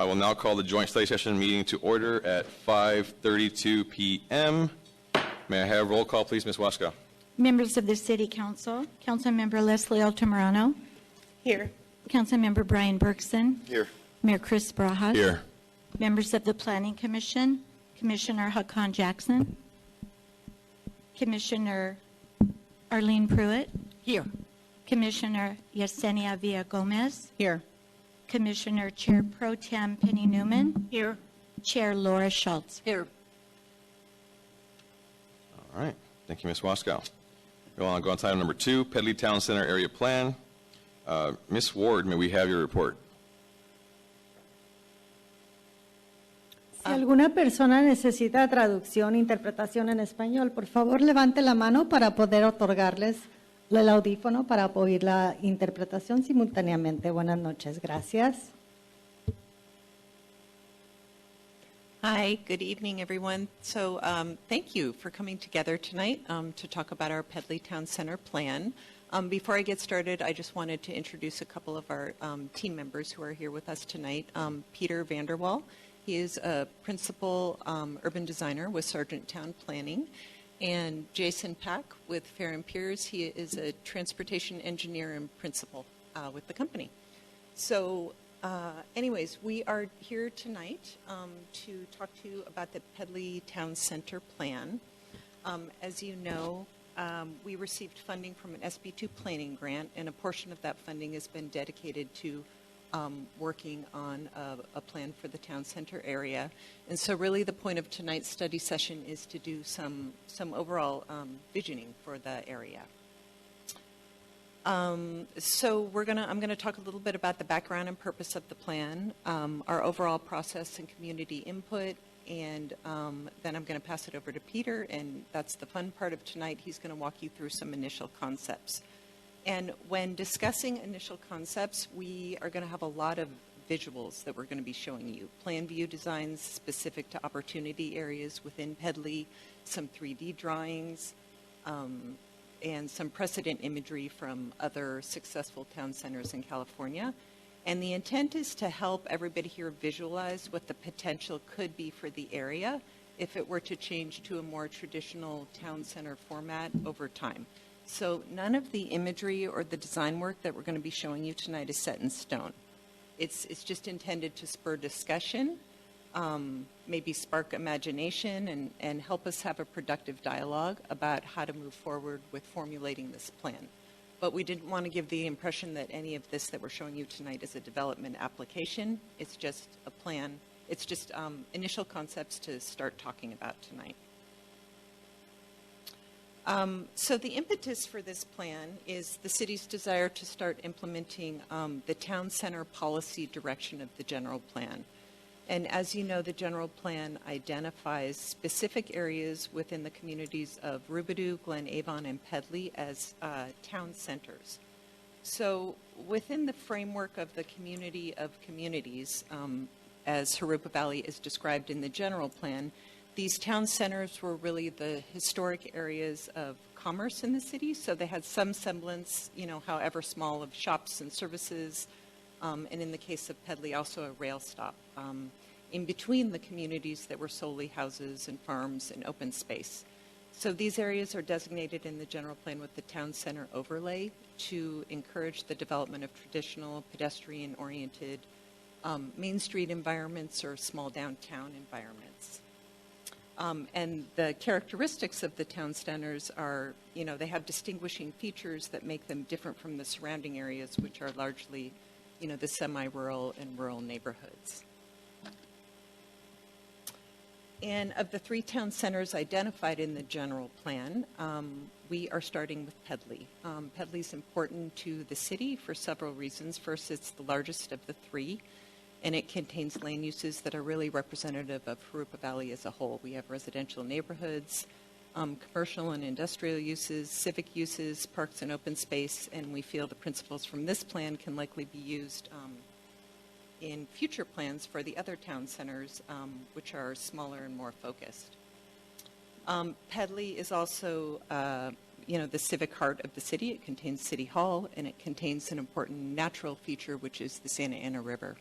will now call the joint study session meeting to order at 5:32 p.m. May I have roll call, please, Ms. Waska? Members of the City Council, Councilmember Leslie Altamirano. Here. Councilmember Brian Bergson. Here. Mayor Chris Barajas. Here. Members of the Planning Commission, Commissioner Hakan Jackson. Commissioner Arlene Pruitt. Here. Commissioner Yesenia Villa-Gomez. Here. Commissioner Chair Pro Tem Penny Newman. Here. Chair Laura Schultz. Here. All right. Thank you, Ms. Waskow. We want to go on to item number 2, Pedley Town Center Area Plan. Ms. Ward, may we have your report? Si alguna persona necesita traducción e interpretación en español, por favor levante la mano para poder otorgarles el audífono para oír la interpretación simultáneamente. Buenas noches, gracias. Hi, good evening, everyone. So thank you for coming together tonight to talk about our Pedley Town Center Plan. Before I get started, I just wanted to introduce a couple of our team members who are here with us tonight. Peter Vanderwall, he is a principal urban designer with Sargent Town Planning. And Jason Pack with Fair and Piers, he is a transportation engineer and principal with the company. So anyways, we are here tonight to talk to you about the Pedley Town Center Plan. As you know, we received funding from an SB2 planning grant, and a portion of that funding has been dedicated to working on a plan for the town center area. And so really the point of tonight's study session is to do some overall visioning for the area. So I'm gonna talk a little bit about the background and purpose of the plan, our overall process and community input, and then I'm gonna pass it over to Peter, and that's the fun part of tonight. He's gonna walk you through some initial concepts. And when discussing initial concepts, we are going to have a lot of visuals that we're going to be showing you. Plan view designs specific to opportunity areas within Pedley, some 3D drawings, and some precedent imagery from other successful town centers in California. And the intent is to help everybody here visualize what the potential could be for the area if it were to change to a more traditional town center format over time. So none of the imagery or the design work that we're going to be showing you tonight is set in stone. It's just intended to spur discussion, maybe spark imagination, and help us have a productive dialogue about how to move forward with formulating this plan. But we didn't want to give the impression that any of this that we're showing you tonight is a development application. It's just a plan. It's just initial concepts to start talking about tonight. So the impetus for this plan is the city's desire to start implementing the town center policy direction of the general plan. And as you know, the general plan identifies specific areas within the communities of Rubidoux, Glen Avon, and Pedley as town centers. So within the framework of the community of communities, as Jurupa Valley is described in the general plan, these town centers were really the historic areas of commerce in the city, so they had some semblance, however small, of shops and services, and in the case of Pedley, also a rail stop, in between the communities that were solely houses and farms and open space. So these areas are designated in the general plan with the town center overlay to encourage the development of traditional pedestrian-oriented Main Street environments or small downtown environments. And the characteristics of the town centers are, they have distinguishing features that make them different from the surrounding areas, which are largely, the semi-rural and rural neighborhoods. And of the 3 town centers identified in the general plan, we are starting with Pedley. Pedley is important to the city for several reasons. First, it's the largest of the 3. And it contains land uses that are really representative of Jurupa Valley as a whole. We have residential neighborhoods, commercial and industrial uses, civic uses, parks and open space, and we feel the principles from this plan can likely be used in future plans for the other town centers, which are smaller and more focused. Pedley is also, the civic heart of the city. It contains City Hall, and it contains an important natural feature, which is the Santa Ana River.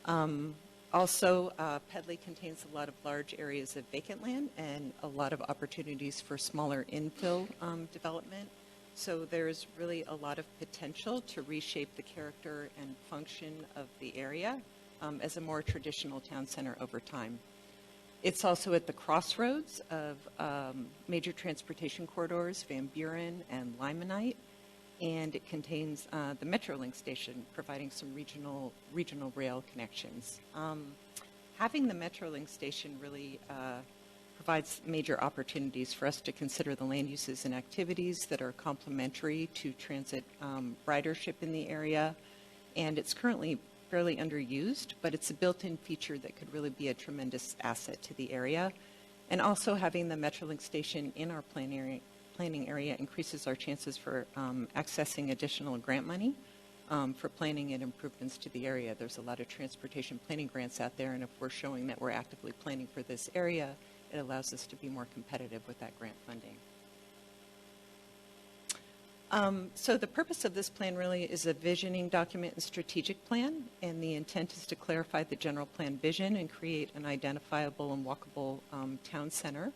Also, Pedley contains a lot of large areas of vacant land and a lot of opportunities for smaller infill development. So there's really a lot of potential to reshape the character and function of the area as a more traditional town center over time. It's also at the crossroads of major transportation corridors, Van Buren and Limonite, and it contains the Metrolink station, providing some regional rail connections. Having the Metrolink station really provides major opportunities for us to consider the land uses and activities that are complementary to transit ridership in the area, and it's currently fairly underused, but it's a built-in feature that could really be a tremendous asset to the area. And also having the Metrolink station in our planning area increases our chances for accessing additional grant money for planning and improvements to the area. There's a lot of transportation planning grants out there, and if we're showing that we're actively planning for this area, it allows us to be more competitive with that grant funding. So the purpose of this plan really is a visioning document and strategic plan, and the intent is to clarify the general plan vision and create an identifiable and walkable town center.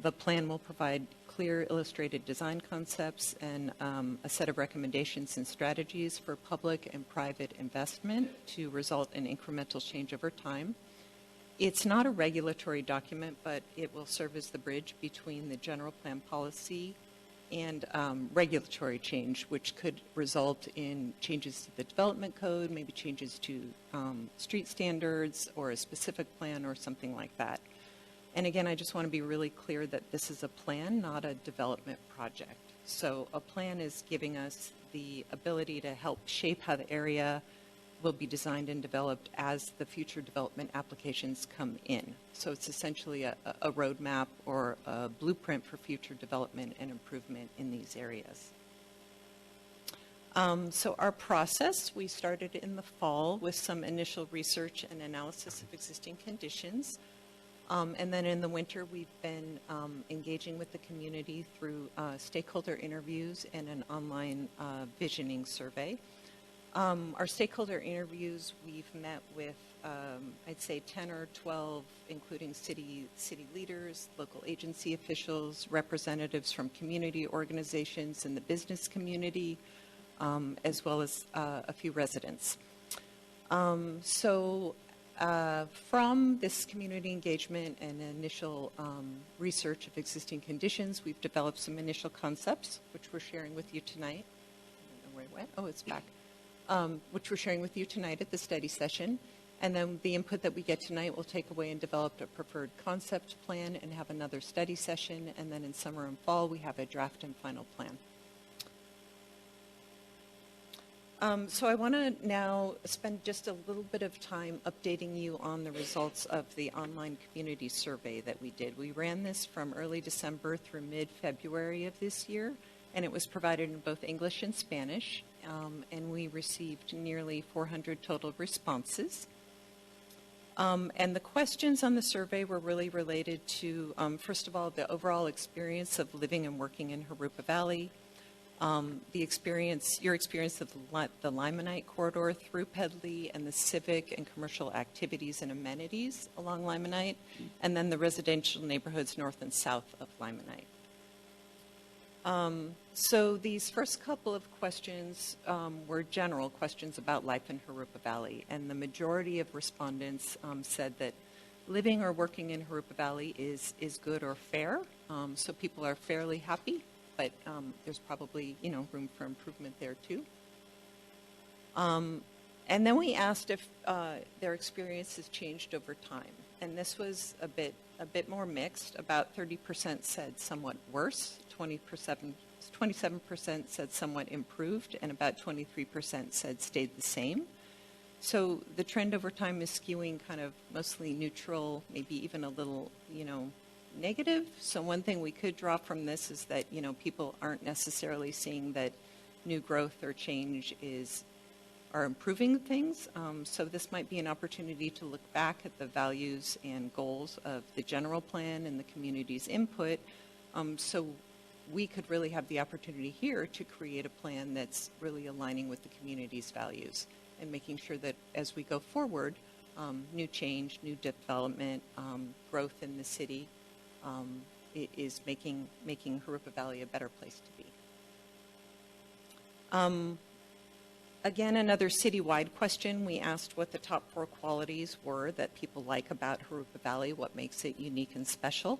The plan will provide clear illustrated design concepts and a set of recommendations and strategies for public and private investment to result in incremental change over time. It's not a regulatory document, but it will serve as the bridge between the general plan policy and regulatory change, which could result in changes to the development code, maybe changes to street standards or a specific plan or something like that. And again, I just want to be really clear that this is a plan, not a development project. So a plan is giving us the ability to help shape how the area will be designed and developed as the future development applications come in. So it's essentially a roadmap or a blueprint for future development and improvement in these areas. So our process, we started in the fall with some initial research and analysis of existing conditions. And then in the winter, we've been engaging with the community through stakeholder interviews and an online visioning survey. Our stakeholder interviews, we've met with, I'd say 10 or 12, including city leaders, local agency officials, representatives from community organizations and the business community, as well as a few residents. From this community engagement and initial research of existing conditions, we've developed some initial concepts, which we're sharing with you tonight. I don't know where it went. Oh, it's back. Which we're sharing with you tonight at the study session. And then the input that we get tonight will take away and develop a preferred concept plan and have another study session. And then in summer and fall, we have a draft and final plan. So I want to now spend just a little bit of time updating you on the results of the online community survey that we did. We ran this from early December through mid-February of this year, and it was provided in both English and Spanish, and we received nearly 400 total responses. And the questions on the survey were really related to, first of all, the overall experience of living and working in Jurupa Valley, your experience of the Limonite corridor through Pedley and the civic and commercial activities and amenities along Limonite, and then the residential neighborhoods north and south of Limonite. So these first couple of questions were general questions about life in Jurupa Valley, and the majority of respondents said that living or working in Jurupa Valley is good or fair. So people are fairly happy, but there's probably room for improvement there too. And then we asked if their experience has changed over time, and this was a bit more mixed. About 30% said somewhat worse, 27% said somewhat improved, and about 23% said stayed the same. So the trend over time is skewing kind of mostly neutral, maybe even a little, negative. So one thing we could draw from this is that, people aren't necessarily seeing that new growth or change are improving things. So this might be an opportunity to look back at the values and goals of the general plan and the community's input. So we could really have the opportunity here to create a plan that's really aligning with the community's values and making sure that as we go forward, new change, new development, growth in the city is making Jurupa Valley a better place to be. Again, another citywide question. We asked what the top 4 qualities were that people like about Jurupa Valley, what makes it unique and special.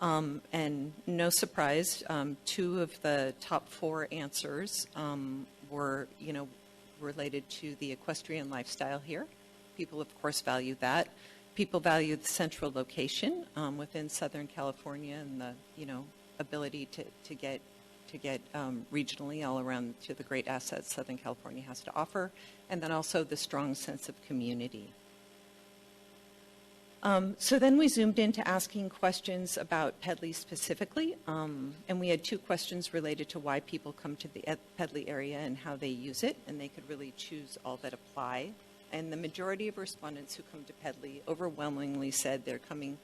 And no surprise, 2 of the top 4 answers were, related to the equestrian lifestyle here. People, of course, value that. People value the central location within Southern California and the, ability to get regionally all around to the great assets Southern California has to offer, and then also the strong sense of community. So then we zoomed into asking questions about Pedley specifically, and we had 2 questions related to why people come to the Pedley area and how they use it, and they could really choose all that apply. And the majority of respondents who come to Pedley overwhelmingly said they're coming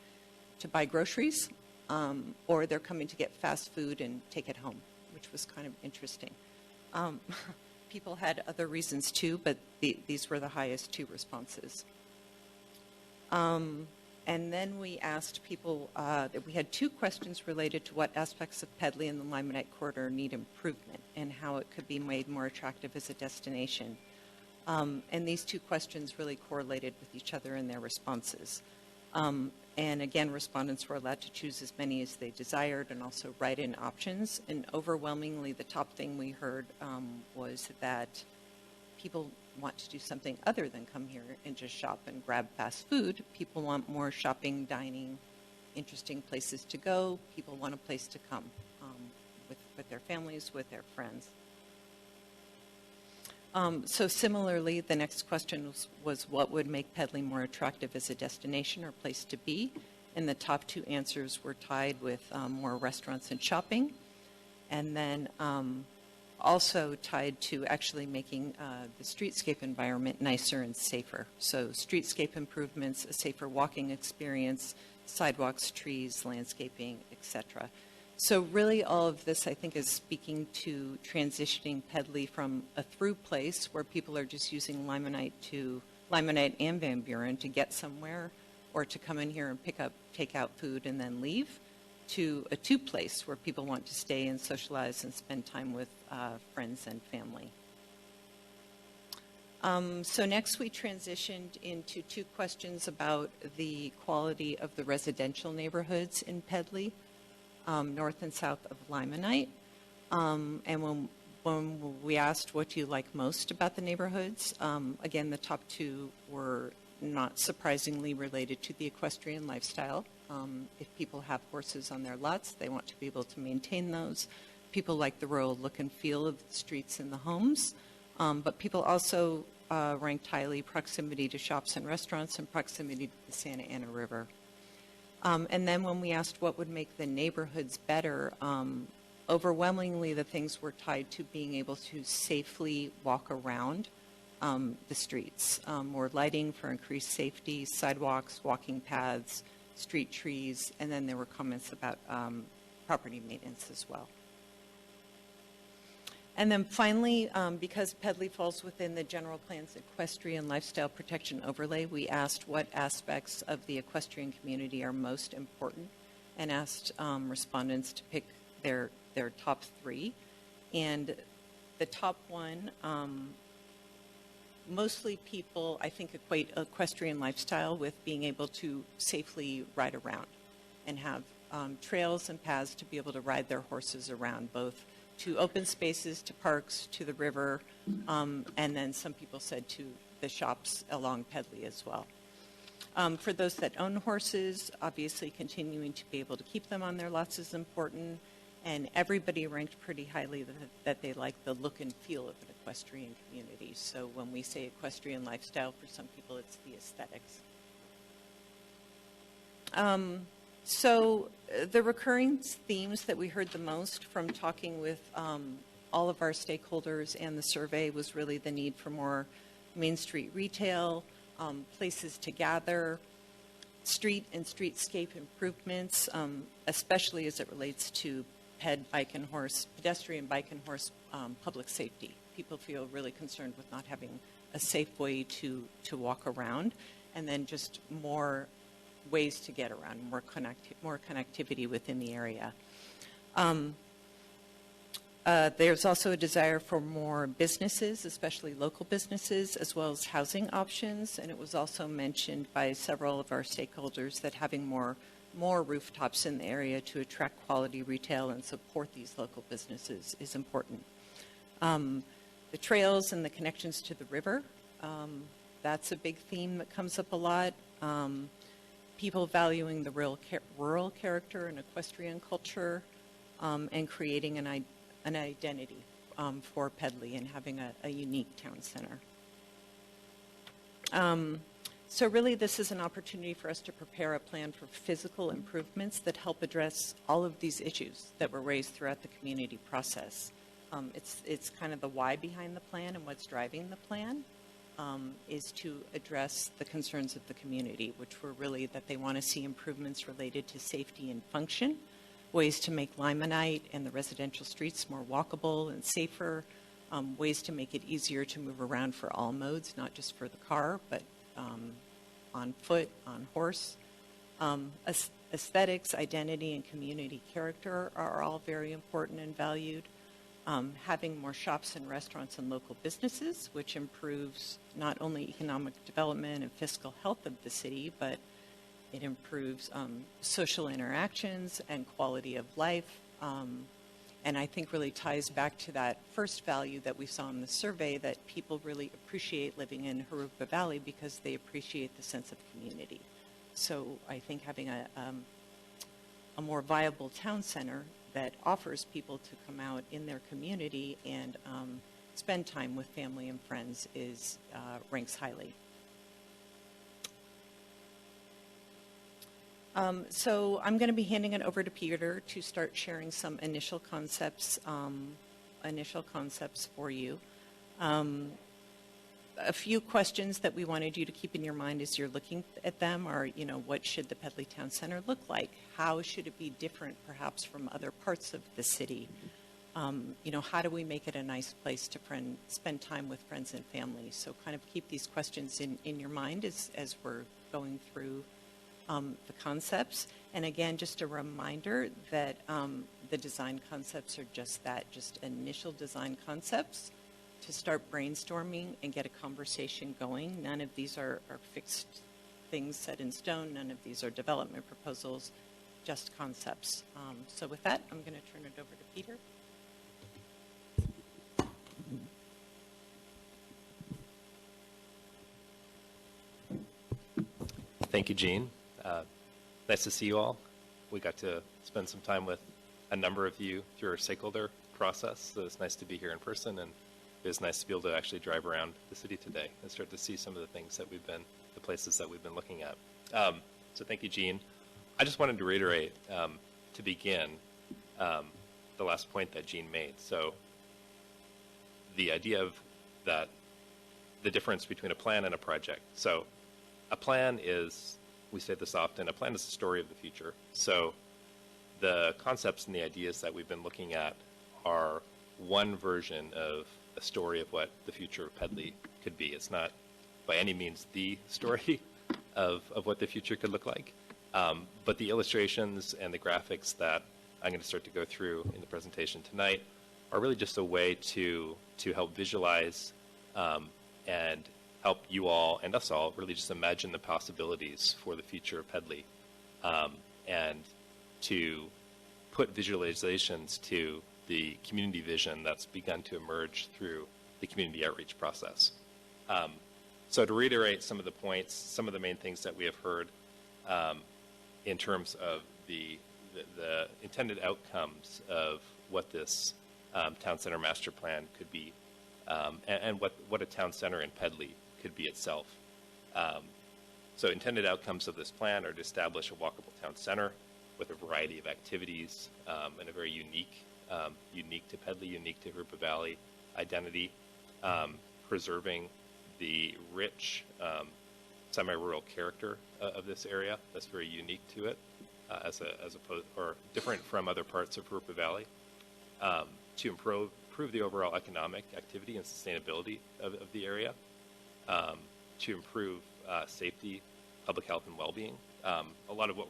to buy groceries, or they're coming to get fast food and take it home, which was kind of interesting. People had other reasons too, but these were the highest 2 responses. And then we asked people, that we had 2 questions related to what aspects of Pedley and the Limonite Corridor need improvement and how it could be made more attractive as a destination. And these 2 questions really correlated with each other in their responses. And again, respondents were allowed to choose as many as they desired and also write in options. And overwhelmingly, the top thing we heard was that people want to do something other than come here and just shop and grab fast food. People want more shopping, dining, interesting places to go. People want a place to come with their families, with their friends. So similarly, the next question was what would make Pedley more attractive as a destination or place to be? And the top 2 answers were tied with more restaurants and shopping. And then also tied to actually making the streetscape environment nicer and safer. So streetscape improvements, a safer walking experience, sidewalks, trees, landscaping, etc. So really all of this, I think, is speaking to transitioning Pedley from a through place where people are just using Limonite and Van Buren to get somewhere or to come in here and pick up takeout food and then leave, to a to place where people want to stay and socialize and spend time with friends and family. So next we transitioned into 2 questions about the quality of the residential neighborhoods in Pedley. North and south of Limonite. And when we asked what do you like most about the neighborhoods, again, the top 2 were not surprisingly related to the equestrian lifestyle. If people have horses on their lots, they want to be able to maintain those. People like the rural look and feel of the streets and the homes. But people also ranked highly proximity to shops and restaurants and proximity to the Santa Ana River. And then when we asked what would make the neighborhoods better, overwhelmingly the things were tied to being able to safely walk around the streets. More lighting for increased safety, sidewalks, walking paths, street trees, and then there were comments about property maintenance as well. And then finally, because Pedley falls within the general plan's equestrian lifestyle protection overlay, we asked what aspects of the equestrian community are most important and asked respondents to pick their top 3. And the top 1, mostly people, I think, equate equestrian lifestyle with being able to safely ride around and have trails and paths to be able to ride their horses around, both to open spaces, to parks, to the river, and then some people said to the shops along Pedley as well. For those that own horses, obviously continuing to be able to keep them on their lots is important, and everybody ranked pretty highly that they like the look and feel of an equestrian community. So when we say equestrian lifestyle, for some people it's the aesthetics. So the recurring themes that we heard the most from talking with all of our stakeholders and the survey was really the need for more Main Street retail, places to gather, street and streetscape improvements, especially as it relates to pedestrian, bike and horse public safety. People feel really concerned with not having a safe way to walk around. and then just more ways to get around, more connectivity within the area. There's also a desire for more businesses, especially local businesses, as well as housing options. And it was also mentioned by several of our stakeholders that having more rooftops in the area to attract quality retail and support these local businesses is important. The trails and the connections to the river, that's a big theme that comes up a lot. People valuing the rural character and equestrian culture, and creating an identity for Pedley and having a unique town center. So really this is an opportunity for us to prepare a plan for physical improvements that help address all of these issues that were raised throughout the community process. It's kind of the why behind the plan, and what's driving the plan is to address the concerns of the community, which were really that they want to see improvements related to safety and function, ways to make Limonite and the residential streets more walkable and safer, ways to make it easier to move around for all modes, not just for the car, but on foot, on horse. Aesthetics, identity, and community character are all very important and valued. Having more shops and restaurants and local businesses, which improves not only economic development and fiscal health of the city, but it improves social interactions and quality of life, and I think really ties back to that first value that we saw in the survey, that people really appreciate living in Jurupa Valley because they appreciate the sense of community. So I think having a more viable town center that offers people to come out in their community and spend time with family and friends ranks highly. So I'm going to be handing it over to Peter to start sharing some initial concepts for you. A few questions that we wanted you to keep in your mind as you're looking at them are, what should the Pedley Town Center look like? How should it be different perhaps from other parts of the city? How do we make it a nice place to spend time with friends and family? So kind of keep these questions in your mind as we're going through the concepts. And again, just a reminder that the design concepts are just that, just initial design concepts to start brainstorming and get a conversation going. None of these are fixed things set in stone. None of these are development proposals, just concepts. So with that, I'm going to turn it over to Peter. Thank you, Jean. Nice to see you all. We got to spend some time with a number of you through our stakeholder process, so it's nice to be here in person, and it is nice to be able to actually drive around the city today and start to see some of the things that the places that we've been looking at. So thank you, Jean. I just wanted to reiterate, to begin, the last point that Jean made. So the idea of that, the difference between a plan and a project. So a plan is, we say this often, a plan is the story of the future. So the concepts and the ideas that we've been looking at are one version of a story of what the future of Pedley could be. It's not by any means the story of what the future could look like. But the illustrations and the graphics that I'm going to start to go through in the presentation tonight are really just a way to help visualize and help you all and us all really just imagine the possibilities for the future of Pedley, and to put visualizations to the community vision that's begun to emerge through the community outreach process. So to reiterate some of the points, some of the main things that we have heard in terms of the intended outcomes of what this town center master plan could be, and what a town center in Pedley could be itself. So intended outcomes of this plan are to establish a walkable town center with a variety of activities and a very unique to Pedley, unique to Jurupa Valley identity, preserving the rich semi-rural character of this area that's very unique to it, as opposed or different from other parts of Jurupa Valley, to improve the overall economic activity and sustainability of the area, to improve safety, public health, and well-being. A lot of what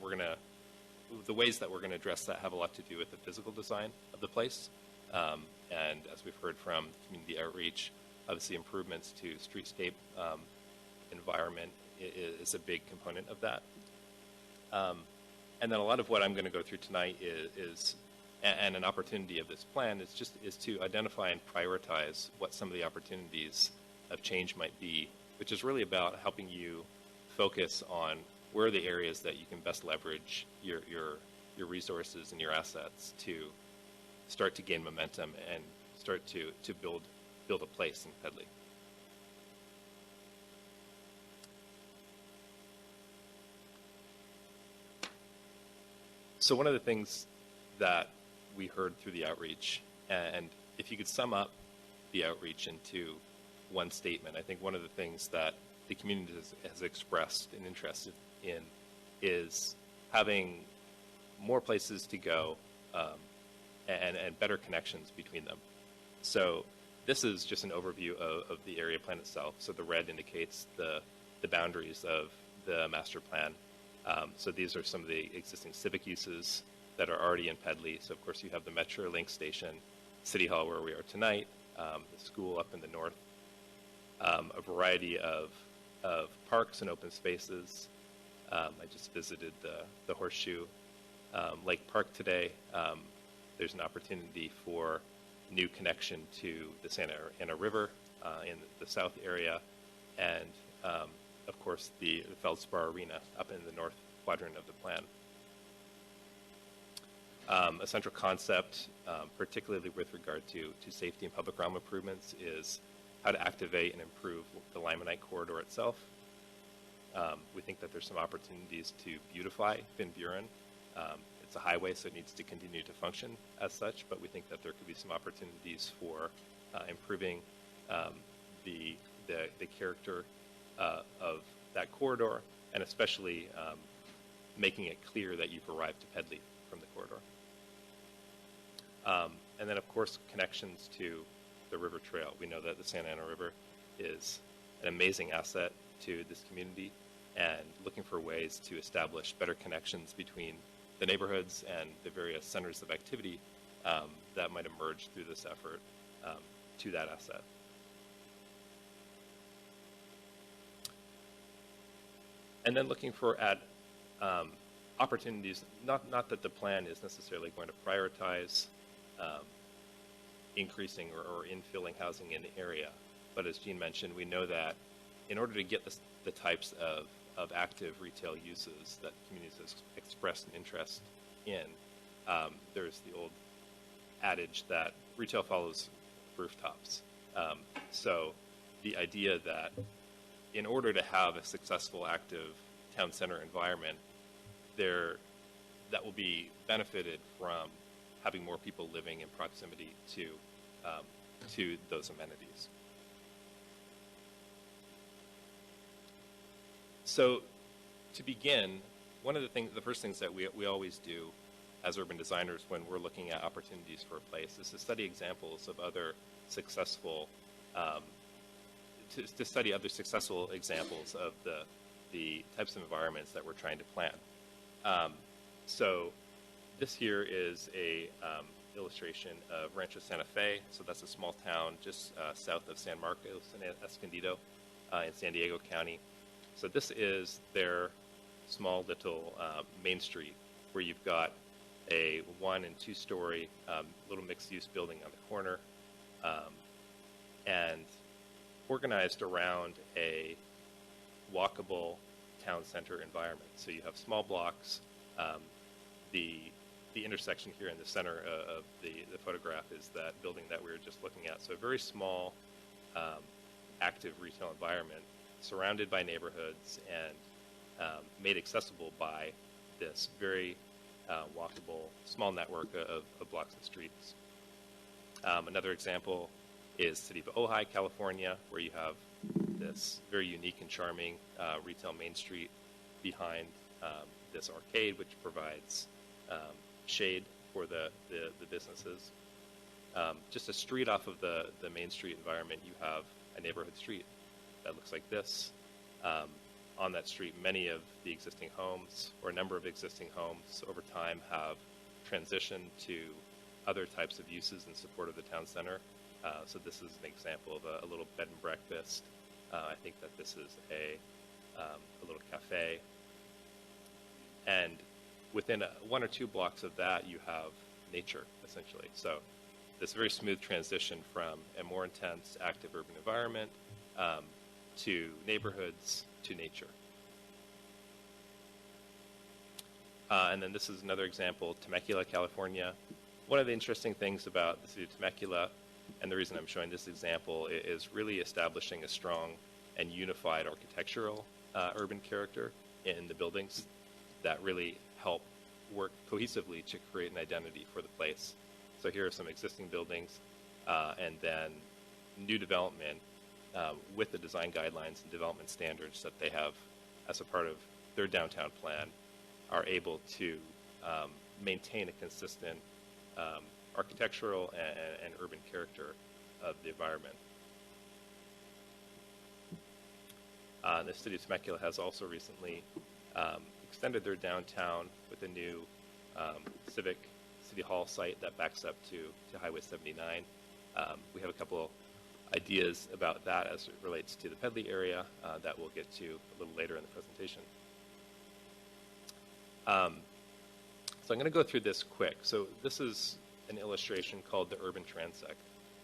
the ways that we're going to address that have a lot to do with the physical design of the place. And as we've heard from community outreach, obviously improvements to streetscape environment is a big component of that. And then a lot of what I'm going to go through tonight and an opportunity of this plan is to identify and prioritize what some of the opportunities of change might be, which is really about helping you focus on where are the areas that you can best leverage your resources and your assets to start to gain momentum and start to build a place in Pedley. So one of the things that we heard through the outreach, and if you could sum up the outreach into one statement, I think one of the things that the community has expressed an interest in is having more places to go and better connections between them. So this is just an overview of the area plan itself. So the red indicates the boundaries of the master plan. So these are some of the existing civic uses that are already in Pedley. So of course you have the Metro Link station, City Hall where we are tonight, the school up in the north, a variety of parks and open spaces. I just visited the Horseshoe Lake Park today. There's an opportunity for new connection to the Santa Ana River in the south area, and of course the Feldspar Arena up in the north quadrant of the plan. A central concept, particularly with regard to safety and public realm improvements, is how to activate and improve the Limonite corridor itself. We think that there's some opportunities to beautify Van Buren. It's a highway, so it needs to continue to function as such, but we think that there could be some opportunities for improving the character of that corridor, and especially making it clear that you've arrived to Pedley from the corridor. And then, of course, connections to the river trail. We know that the Santa Ana River is an amazing asset to this community, and looking for ways to establish better connections between the neighborhoods and the various centers of activity that might emerge through this effort to that asset. And then looking at opportunities, not that the plan is necessarily going to prioritize increasing or infilling housing in the area, but as Jean mentioned, we know that in order to get the types of active retail uses that communities have expressed an interest in, there's the old adage that retail follows rooftops. So the idea that in order to have a successful, active town center environment, that will be benefited from having more people living in proximity to those amenities. So to begin, one of the first things that we always do as urban designers when we're looking at opportunities for a place is to study examples of other successful, to study other successful examples of the types of environments that we're trying to plan. So this here is a illustration of Rancho Santa Fe. So that's a small town just south of San Marcos and Escondido in San Diego County. So this is their small little main street where you've got a 1- and 2-story little mixed-use building on the corner, and organized around a walkable town center environment. So you have small blocks. The intersection here in the center of the photograph is that building that we were just looking at. So a very small, active retail environment surrounded by neighborhoods and made accessible by this very walkable small network of blocks and streets. Another example is City of Ojai, California, where you have this very unique and charming retail main street behind this arcade, which provides shade for the businesses. Just a street off of the main street environment, you have a neighborhood street that looks like this. on that street, many of the existing homes, or a number of existing homes over time, have transitioned to other types of uses in support of the town center. So this is an example of a little bed and breakfast. I think that this is a little cafe. And within one or two blocks of that, you have nature, essentially. So this very smooth transition from a more intense, active urban environment to neighborhoods to nature. And then this is another example, Temecula, California. One of the interesting things about the city of Temecula, and the reason I'm showing this example, is really establishing a strong and unified architectural urban character in the buildings that really help work cohesively to create an identity for the place. So here are some existing buildings, and then new development with the design guidelines and development standards that they have as a part of their downtown plan are able to maintain a consistent architectural and urban character of the environment. The city of Temecula has also recently extended their downtown with a new civic city hall site that backs up to Highway 79. We have a couple ideas about that as it relates to the Pedley area that we'll get to a little later in the presentation. So I'm going to go through this quick. So this is an illustration called the urban transect.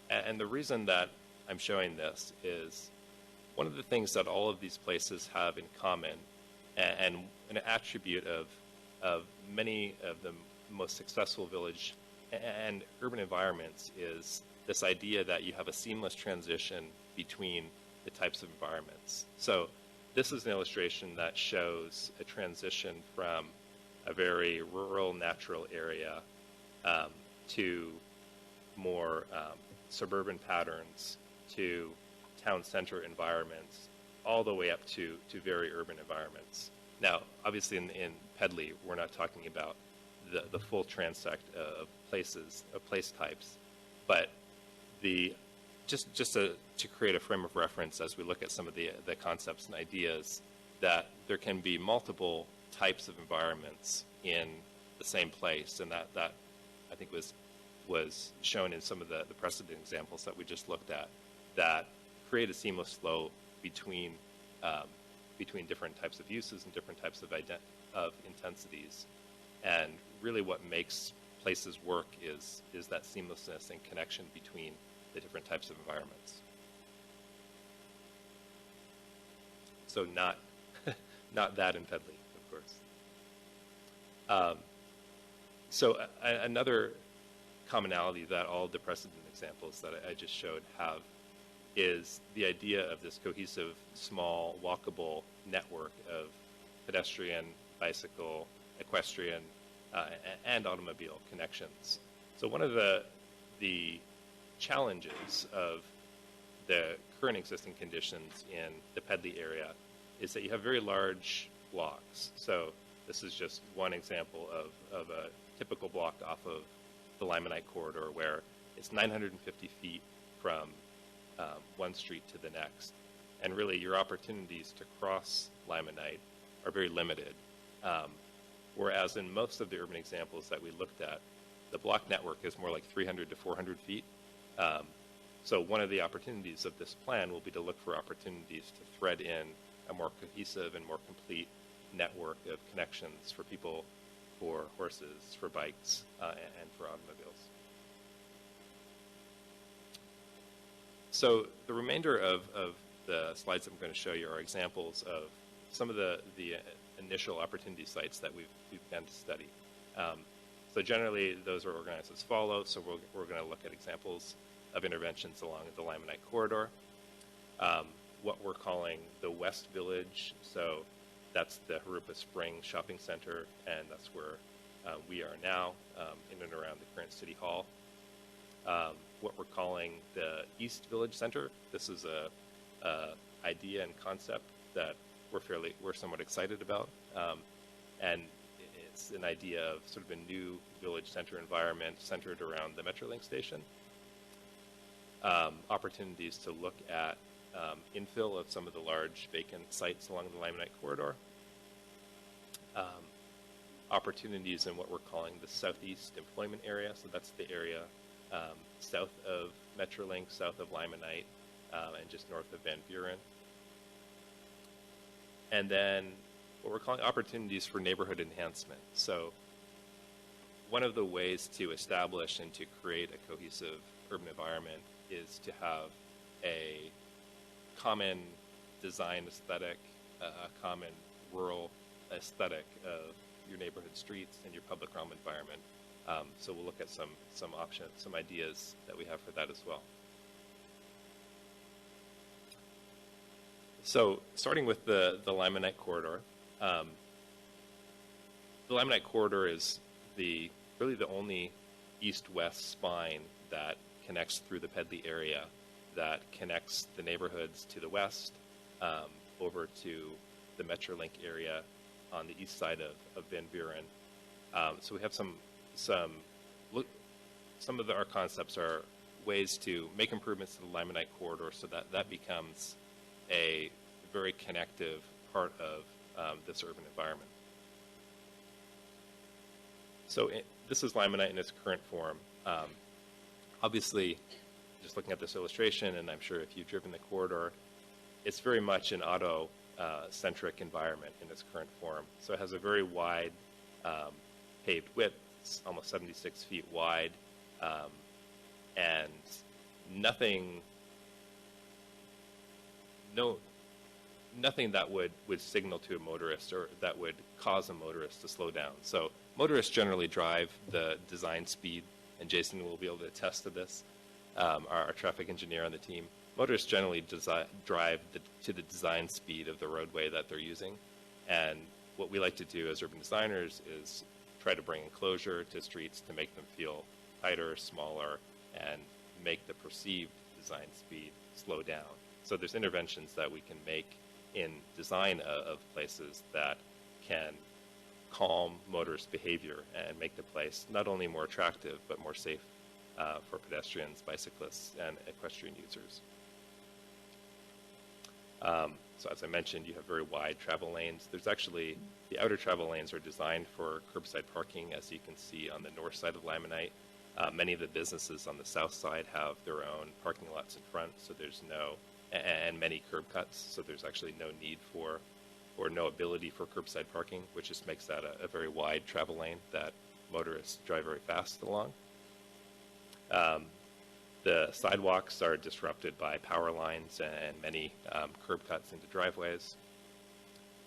And the reason that I'm showing this is one of the things that all of these places have in common, and an attribute of many of the most successful village and urban environments, is this idea that you have a seamless transition between the types of environments. So this is an illustration that shows a transition from a very rural, natural area to more suburban patterns, to town center environments, all the way up to very urban environments. Now, obviously in Pedley, we're not talking about the full transect of places, of place types, but just to create a frame of reference as we look at some of the concepts and ideas, that there can be multiple types of environments in the same place, and that I think was shown in some of the precedent examples that we just looked at, that create a seamless flow between different types of uses and different types of intensities. And really what makes places work is that seamlessness and connection between the different types of environments. So not that in Pedley, of course. So another commonality that all the precedent examples that I just showed have is the idea of this cohesive, small, walkable network of pedestrian, bicycle, equestrian, and automobile connections. So one of the challenges of the current existing conditions in the Pedley area is that you have very large blocks. So this is just one example of a typical block off of the Limonite corridor, where it's 950 feet from one street to the next. And really your opportunities to cross Limonite are very limited. Whereas in most of the urban examples that we looked at, the block network is more like 300 to 400 feet. So one of the opportunities of this plan will be to look for opportunities to thread in a more cohesive and more complete network of connections for people, for horses, for bikes, and for automobiles. So the remainder of the slides I'm going to show you are examples of some of the initial opportunity sites that we've begun to study. So generally, those are organized as follows. So we're going to look at examples of interventions along the Limonite corridor. What we're calling the West Village. So that's the Harupa Springs Shopping Center, and that's where we are now, in and around the current City Hall. What we're calling the East Village Center. This is a idea and concept that we're somewhat excited about, and it's an idea of sort of a new village center environment centered around the Metrolink station. Opportunities to look at infill of some of the large vacant sites along the Limonite corridor. Opportunities in what we're calling the southeast employment area. So that's the area south of Metrolink, south of Limonite, and just north of Van Buren. And then what we're calling opportunities for neighborhood enhancement. So one of the ways to establish and to create a cohesive urban environment is to have a common design aesthetic, a common rural aesthetic of your neighborhood streets and your public realm environment. So we'll look at some options, some ideas that we have for that as well. So starting with the Limonite corridor, the Limonite corridor is really the only east-west spine that connects through the Pedley area, that connects the neighborhoods to the west over to the Metrolink area on the east side of Van Buren. So we have some of our concepts are ways to make improvements to the Limonite corridor so that that becomes a very connective part of this urban environment. So this is Limonite in its current form. Obviously, just looking at this illustration, and I'm sure if you've driven the corridor, it's very much an auto-centric environment in its current form. So it has a very wide paved width, it's almost 76 feet wide, and nothing that would signal to a motorist or that would cause a motorist to slow down. So motorists generally drive the design speed, and Jason will be able to attest to this, our traffic engineer on the team. Motorists generally drive to the design speed of the roadway that they're using. And what we like to do as urban designers is try to bring enclosure to streets to make them feel tighter, smaller, and make the perceived design speed slow down. So there's interventions that we can make in design of places that can calm motorist behavior and make the place not only more attractive, but more safe for pedestrians, bicyclists, and equestrian users. So as I mentioned, you have very wide travel lanes. There's actually, the outer travel lanes are designed for curbside parking, as you can see on the north side of Limonite. Many of the businesses on the south side have their own parking lots in front, so there's and many curb cuts, so there's actually no need for, or no ability for curbside parking, which just makes that a very wide travel lane that motorists drive very fast along. The sidewalks are disrupted by power lines and many curb cuts into driveways.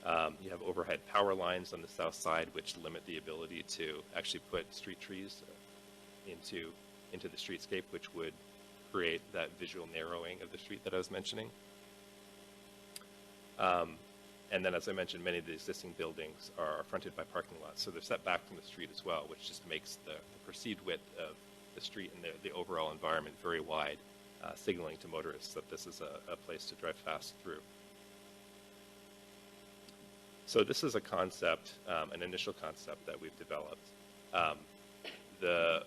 You have overhead power lines on the south side, which limit the ability to actually put street trees into the streetscape, which would create that visual narrowing of the street that I was mentioning. And then, as I mentioned, many of the existing buildings are fronted by parking lots, so they're set back from the street as well, which just makes the perceived width of the street and the overall environment very wide, signaling to motorists that this is a place to drive fast through. So this is a concept, an initial concept that we've developed. The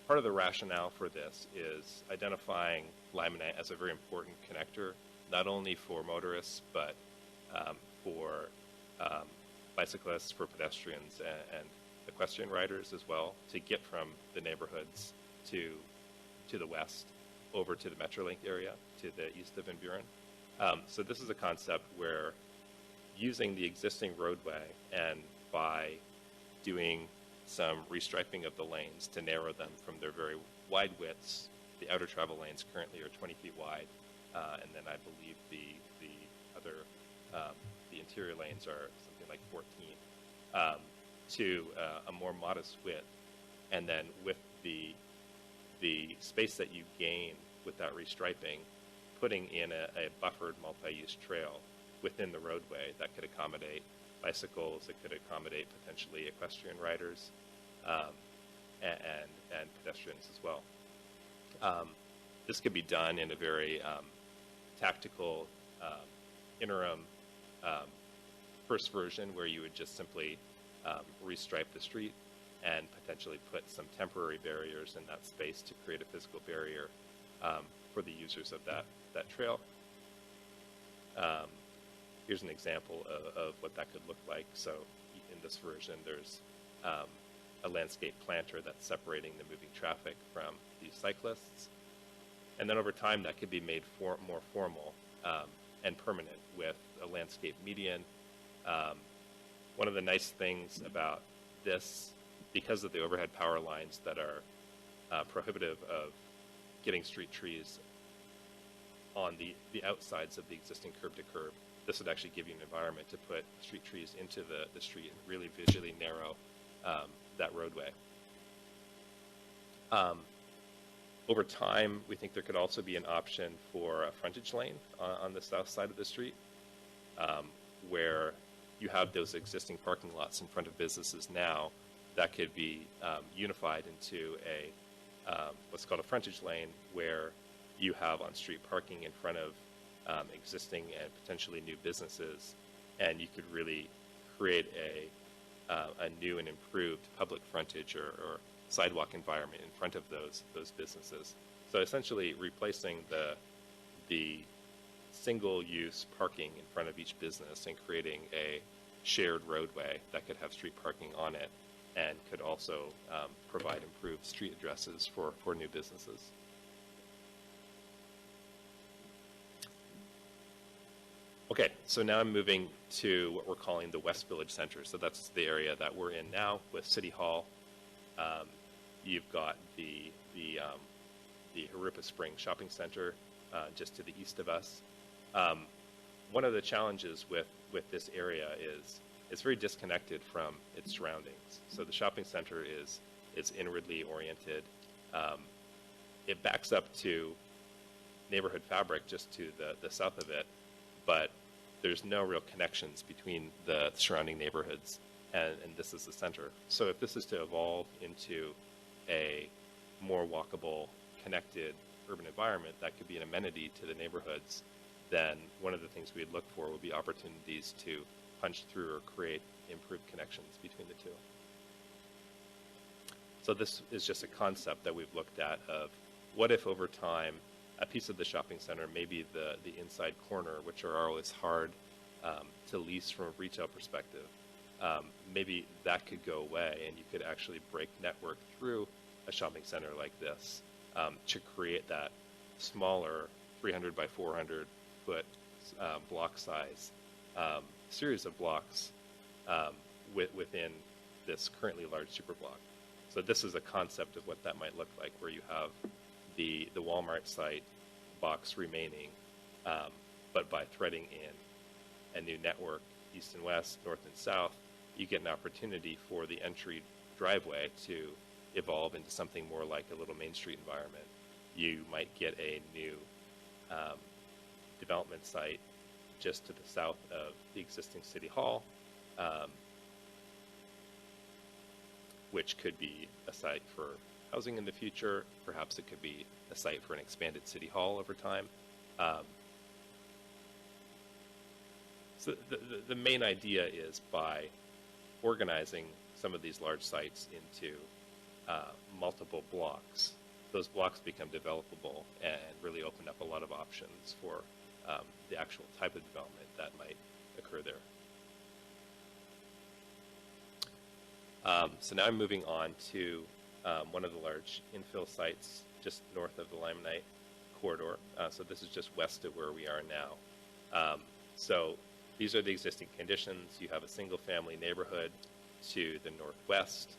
part of the rationale for this is identifying Limonite as a very important connector, not only for motorists, but for bicyclists, for pedestrians, and equestrian riders as well, to get from the neighborhoods to the west over to the Metrolink area, to the east of Van Buren. So this is a concept where using the existing roadway and by doing some restriping of the lanes to narrow them from their very wide widths. The outer travel lanes currently are 20 feet wide, and then I believe the interior lanes are something like 14, to a more modest width. And then with the space that you gain with that restriping, putting in a buffered multi-use trail within the roadway that could accommodate bicycles, it could accommodate potentially equestrian riders, and pedestrians as well. This could be done in a very tactical interim first version where you would just simply restripe the street and potentially put some temporary barriers in that space to create a physical barrier for the users of that trail. Here's an example of what that could look like. So in this version, there's a landscape planter that's separating the moving traffic from these cyclists. And then over time, that could be made more formal and permanent with a landscape median. One of the nice things about this, because of the overhead power lines that are prohibitive of getting street trees on the outsides of the existing curb to curb, this would actually give you an environment to put street trees into the street and really visually narrow that roadway. Over time, we think there could also be an option for a frontage lane on the south side of the street, where you have those existing parking lots in front of businesses now that could be unified into a what's called a frontage lane, where you have on-street parking in front of existing and potentially new businesses, and you could really create a new and improved public frontage or sidewalk environment in front of those businesses. So essentially replacing the single-use parking in front of each business and creating a shared roadway that could have street parking on it and could also provide improved street addresses for new businesses. Okay, so now I'm moving to what we're calling the West Village Center. So that's the area that we're in now with City Hall. You've got the Harupa Springs Shopping Center just to the east of us. One of the challenges with this area is it's very disconnected from its surroundings. So the shopping center is inwardly oriented. It backs up to neighborhood fabric just to the south of it, but there's no real connections between the surrounding neighborhoods, and this is the center. So if this is to evolve into a more walkable, connected urban environment that could be an amenity to the neighborhoods, then one of the things we'd look for would be opportunities to punch through or create improved connections between the two. So this is just a concept that we've looked at of what if over time a piece of the shopping center, maybe the inside corner, which are always hard to lease from a retail perspective, maybe that could go away and you could actually break network through a shopping center like this to create that smaller 300 by 400 foot block size series of blocks within this currently large super block. So this is a concept of what that might look like, where you have the Walmart site box remaining, but by threading in a new network, east and west, north and south, you get an opportunity for the entry driveway to evolve into something more like a little Main Street environment. You might get a new development site just to the south of the existing City Hall, which could be a site for housing in the future. Perhaps it could be a site for an expanded City Hall over time. So the main idea is by organizing some of these large sites into multiple blocks, those blocks become developable and really open up a lot of options for the actual type of development that might occur there. So now I'm moving on to one of the large infill sites just north of the Limonite corridor. So this is just west of where we are now. So these are the existing conditions. You have a single-family neighborhood to the northwest.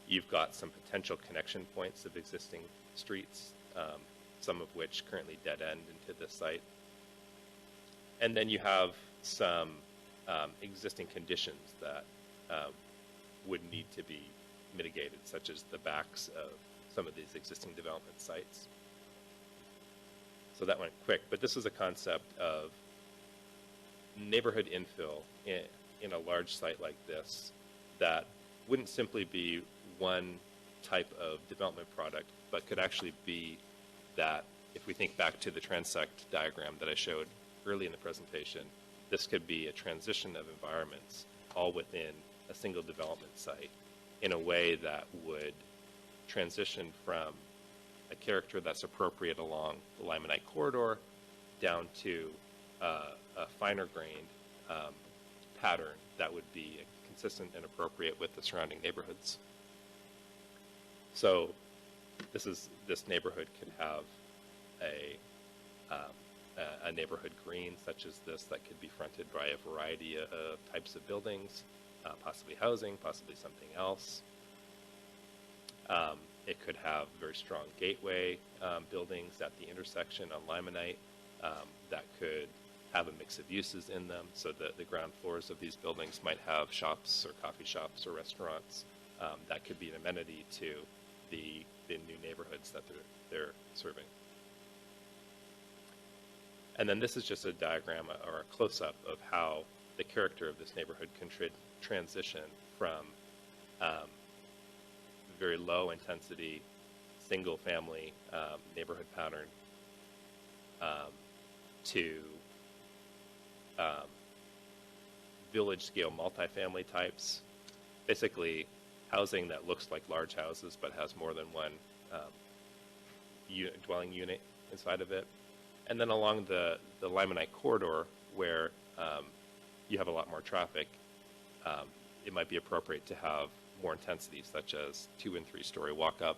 You've got some potential connection points of existing streets, some of which currently dead end into this site. And then you have some existing conditions that would need to be mitigated, such as the backs of some of these existing development sites. So that went quick, but this is a concept of neighborhood infill in a large site like this that wouldn't simply be one type of development product, but could actually be that, if we think back to the transect diagram that I showed early in the presentation, this could be a transition of environments all within a single development site in a way that would transition from a character that's appropriate along the Limonite corridor down to a finer grained pattern that would be consistent and appropriate with the surrounding neighborhoods. So this neighborhood could have a neighborhood green such as this that could be fronted by a variety of types of buildings, possibly housing, possibly something else. It could have very strong gateway buildings at the intersection on Limonite that could have a mix of uses in them, so that the ground floors of these buildings might have shops or coffee shops or restaurants that could be an amenity to the new neighborhoods that they're serving. And then this is just a diagram or a close-up of how the character of this neighborhood can transition from very low intensity, single family neighborhood pattern to village scale multifamily types, basically housing that looks like large houses but has more than one dwelling unit inside of it. And then along the Limonite corridor, where you have a lot more traffic, it might be appropriate to have more intensity, such as 2- and 3-story walk-up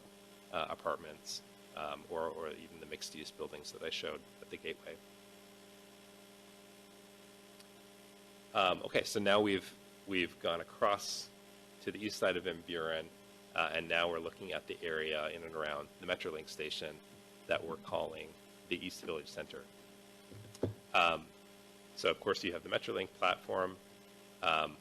apartments, or even the mixed-use buildings that I showed at the gateway. Okay, so now we've gone across to the east side of Van Buren, and now we're looking at the area in and around the Metrolink station that we're calling the East Village Center. So of course you have the Metrolink platform.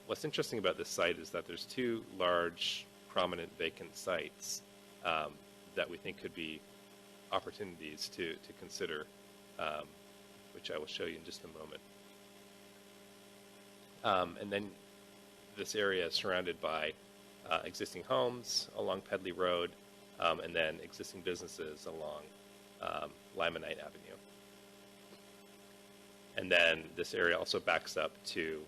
What's interesting about this site is that there's 2 large, prominent vacant sites that we think could be opportunities to consider, which I will show you in just a moment. And then this area is surrounded by existing homes along Pedley Road, and then existing businesses along Limonite Avenue. And then this area also backs up to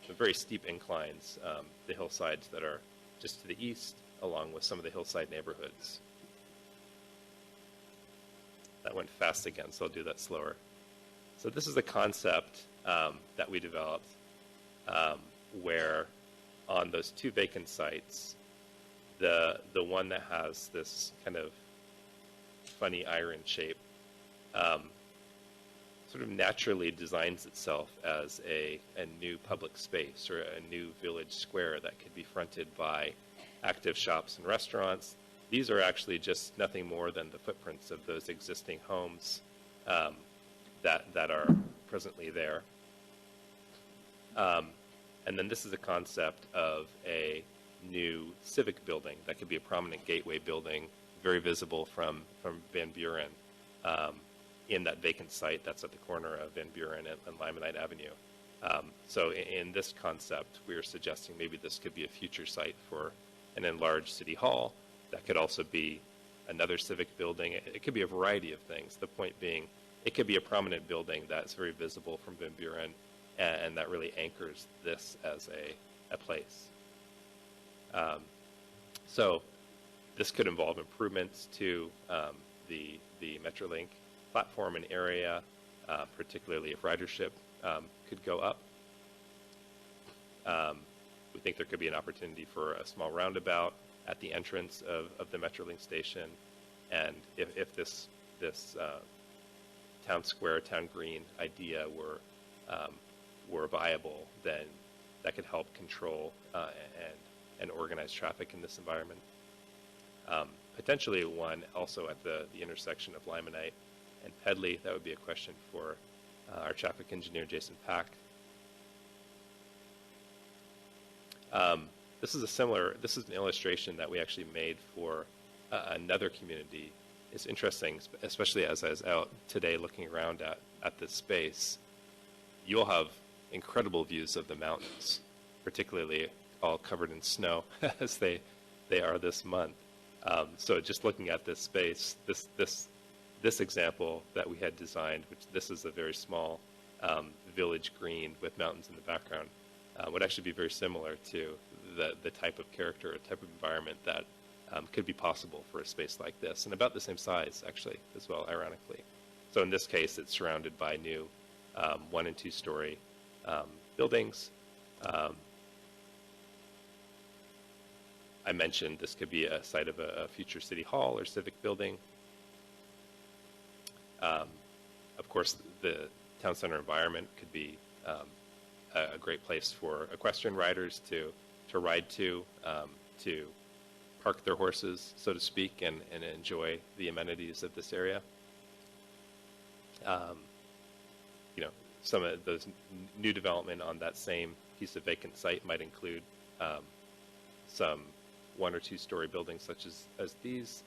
the very steep inclines, the hillsides that are just to the east, along with some of the hillside neighborhoods. That went fast again, so I'll do that slower. So this is the concept that we developed, where on those 2 vacant sites, the one that has this kind of funny iron shape sort of naturally designs itself as a new public space or a new village square that could be fronted by active shops and restaurants. These are actually just nothing more than the footprints of those existing homes that are presently there. And then this is a concept of a new civic building that could be a prominent gateway building, very visible from Van Buren, in that vacant site that's at the corner of Van Buren and Limonite Avenue. So in this concept, we are suggesting maybe this could be a future site for an enlarged city hall. That could also be another civic building. It could be a variety of things. The point being, it could be a prominent building that's very visible from Van Buren, and that really anchors this as a place. So this could involve improvements to the Metrolink platform and area, particularly if ridership could go up. We think there could be an opportunity for a small roundabout at the entrance of the Metrolink station, and if this town square, town green idea were viable, then that could help control and organize traffic in this environment. Potentially one also at the intersection of Limonite and Pedley. That would be a question for our traffic engineer, Jason Pack. This is an illustration that we actually made for another community. It's interesting, especially as I was out today looking around at this space. You'll have incredible views of the mountains, particularly all covered in snow as they are this month. So just looking at this space, this example that we had designed, which this is a very small village green with mountains in the background, would actually be very similar to the type of character, a type of environment that could be possible for a space like this, and about the same size, actually, as well, ironically. So in this case, it's surrounded by new 1- and 2-story buildings. I mentioned this could be a site of a future city hall or civic building. Of course, the town center environment could be a great place for equestrian riders to ride to park their horses, so to speak, and enjoy the amenities of this area. Some of those new development on that same piece of vacant site might include some 1- or 2-story buildings such as these.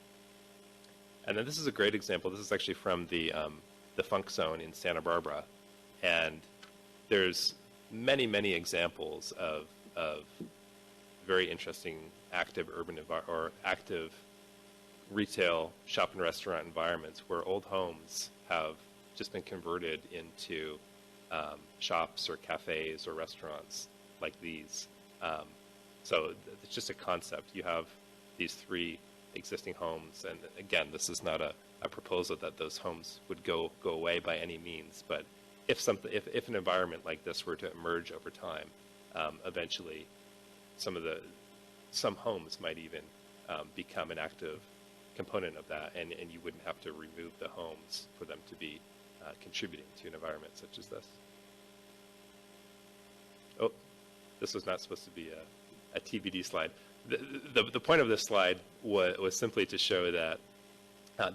And then this is a great example. This is actually from the Funk Zone in Santa Barbara. And there's many examples of very interesting active urban or active retail shop and restaurant environments where old homes have just been converted into shops or cafes or restaurants like these. So it's just a concept. You have these 3 existing homes, and again, this is not a proposal that those homes would go away by any means. But if an environment like this were to emerge over time, eventually, some homes might even become an active component of that, and you wouldn't have to remove the homes for them to be contributing to an environment such as this. Oh, this was not supposed to be a TBD slide. The point of this slide was simply to show that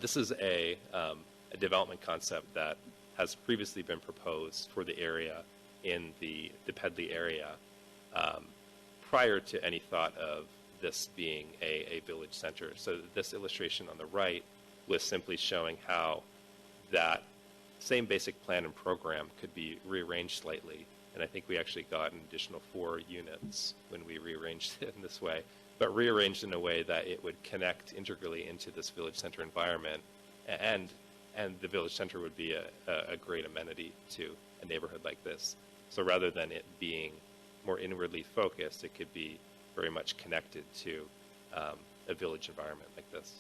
this is a development concept that has previously been proposed for the area in the Pedley area prior to any thought of this being a village center. So this illustration on the right was simply showing how that same basic plan and program could be rearranged slightly. And I think we actually got an additional 4 units when we rearranged it in this way, but rearranged in a way that it would connect integrally into this village center environment, and the village center would be a great amenity to a neighborhood like this. So rather than it being more inwardly focused, it could be very much connected to a village environment like this.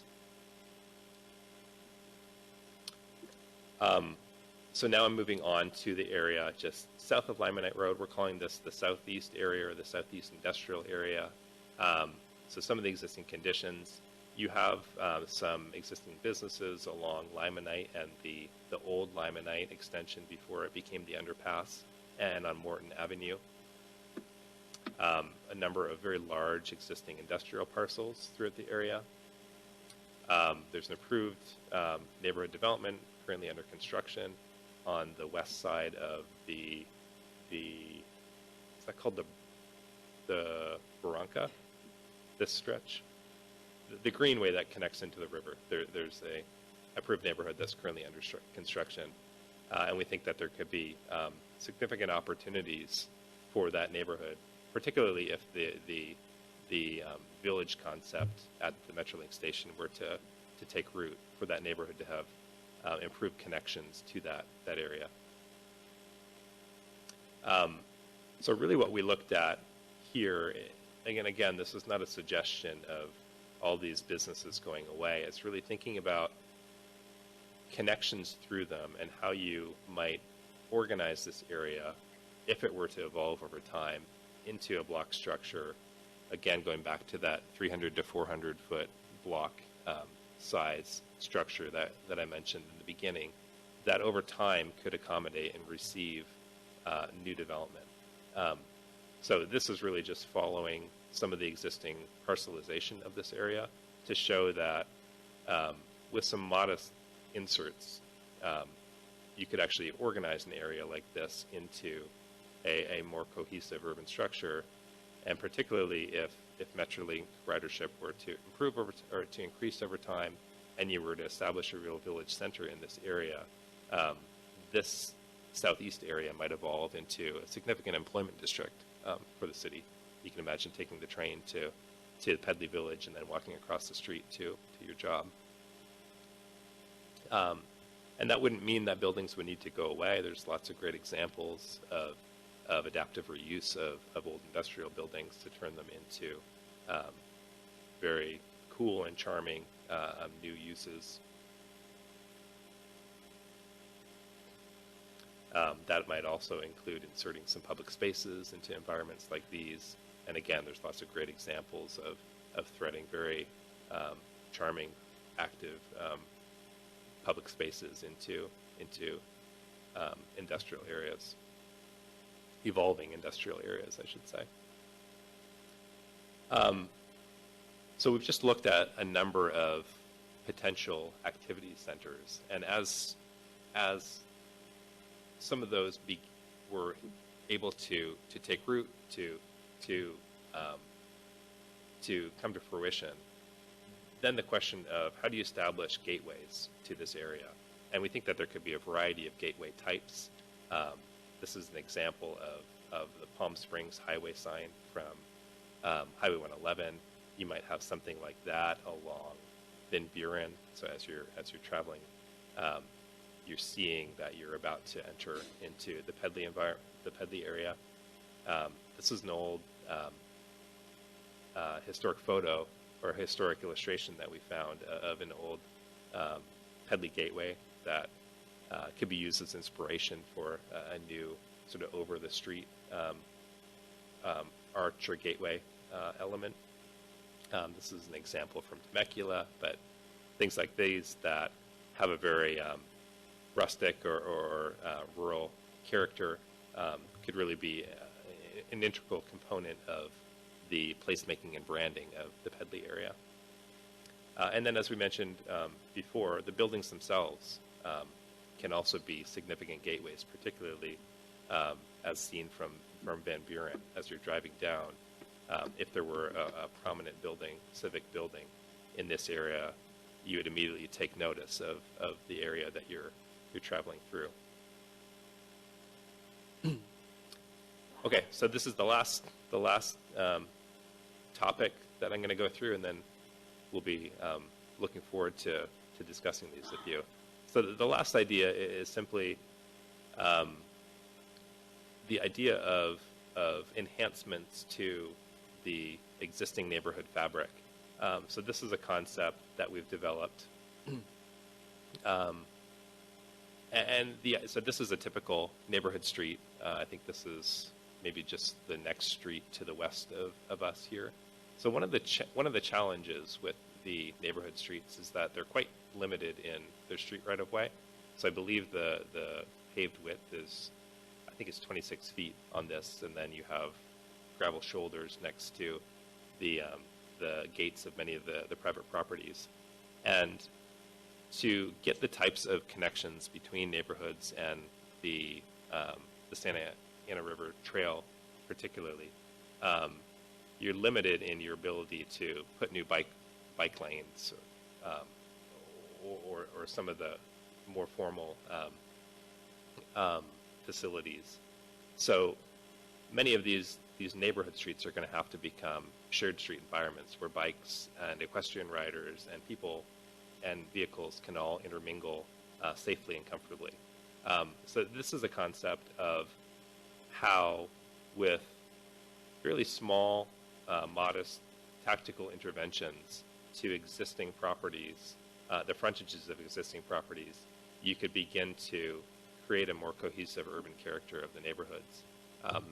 So now I'm moving on to the area just south of Limonite Road. We're calling this the southeast area or the southeast industrial area. So some of the existing conditions, you have some existing businesses along Limonite and the old Limonite extension before it became the underpass, and on Morton Avenue. A number of very large existing industrial parcels throughout the area. There's an approved neighborhood development currently under construction on the west side of the is that called the Barranca? This stretch, the greenway that connects into the river. There's a approved neighborhood that's currently under construction, and we think that there could be significant opportunities for that neighborhood, particularly if the village concept at the Metrolink station were to take root, for that neighborhood to have improved connections to that area. So really what we looked at here, again, this is not a suggestion of all these businesses going away. It's really thinking about connections through them and how you might organize this area if it were to evolve over time into a block structure. Again, going back to that 300 to 400 foot block size structure that I mentioned in the beginning, that over time could accommodate and receive new development. So this is really just following some of the existing parcelization of this area to show that with some modest inserts, you could actually organize an area like this into a more cohesive urban structure, and particularly if Metrolink ridership were to improve or to increase over time, and you were to establish a real village center in this area, this southeast area might evolve into a significant employment district for the city. You can imagine taking the train to Pedley Village and then walking across the street to your job. And that wouldn't mean that buildings would need to go away. There's lots of great examples of adaptive reuse of old industrial buildings to turn them into very cool and charming new uses. That might also include inserting some public spaces into environments like these. And again, there's lots of great examples of threading very charming, active public spaces into industrial areas, evolving industrial areas, I should say. So we've just looked at a number of potential activity centers, and as some of those were able to take root, to come to fruition, then the question of how do you establish gateways to this area? And we think that there could be a variety of gateway types. This is an example of the Palm Springs highway sign from Highway 111. You might have something like that along Van Buren. So as you're traveling, you're seeing that you're about to enter into the Pedley area. This is an old historic photo or historic illustration that we found of an old Pedley gateway that could be used as inspiration for a new sort of over the street arch or gateway element. This is an example from Temecula, but things like these that have a very rustic or rural character could really be an integral component of the placemaking and branding of the Pedley area. And then, as we mentioned before, the buildings themselves can also be significant gateways, particularly as seen from Van Buren as you're driving down. If there were a prominent building, civic building in this area, you would immediately take notice of the area that you're traveling through. Okay, so this is the last topic that I'm going to go through, and then we'll be looking forward to discussing these with you. So the last idea is simply the idea of enhancements to the existing neighborhood fabric. So this is a concept that we've developed. So this is a typical neighborhood street. I think this is maybe just the next street to the west of us here. So one of the challenges with the neighborhood streets is that they're quite limited in their street right of way. So I believe the paved width is, I think it's 26 feet on this, and then you have gravel shoulders next to the gates of many of the private properties. And to get the types of connections between neighborhoods and the Santa Ana River Trail particularly, you're limited in your ability to put new bike lanes or some of the more formal facilities. So many of these neighborhood streets are going to have to become shared street environments where bikes and equestrian riders and people and vehicles can all intermingle safely and comfortably. So this is a concept of how, with fairly small, modest, tactical interventions to existing properties, the frontages of existing properties, you could begin to create a more cohesive urban character of the neighborhoods.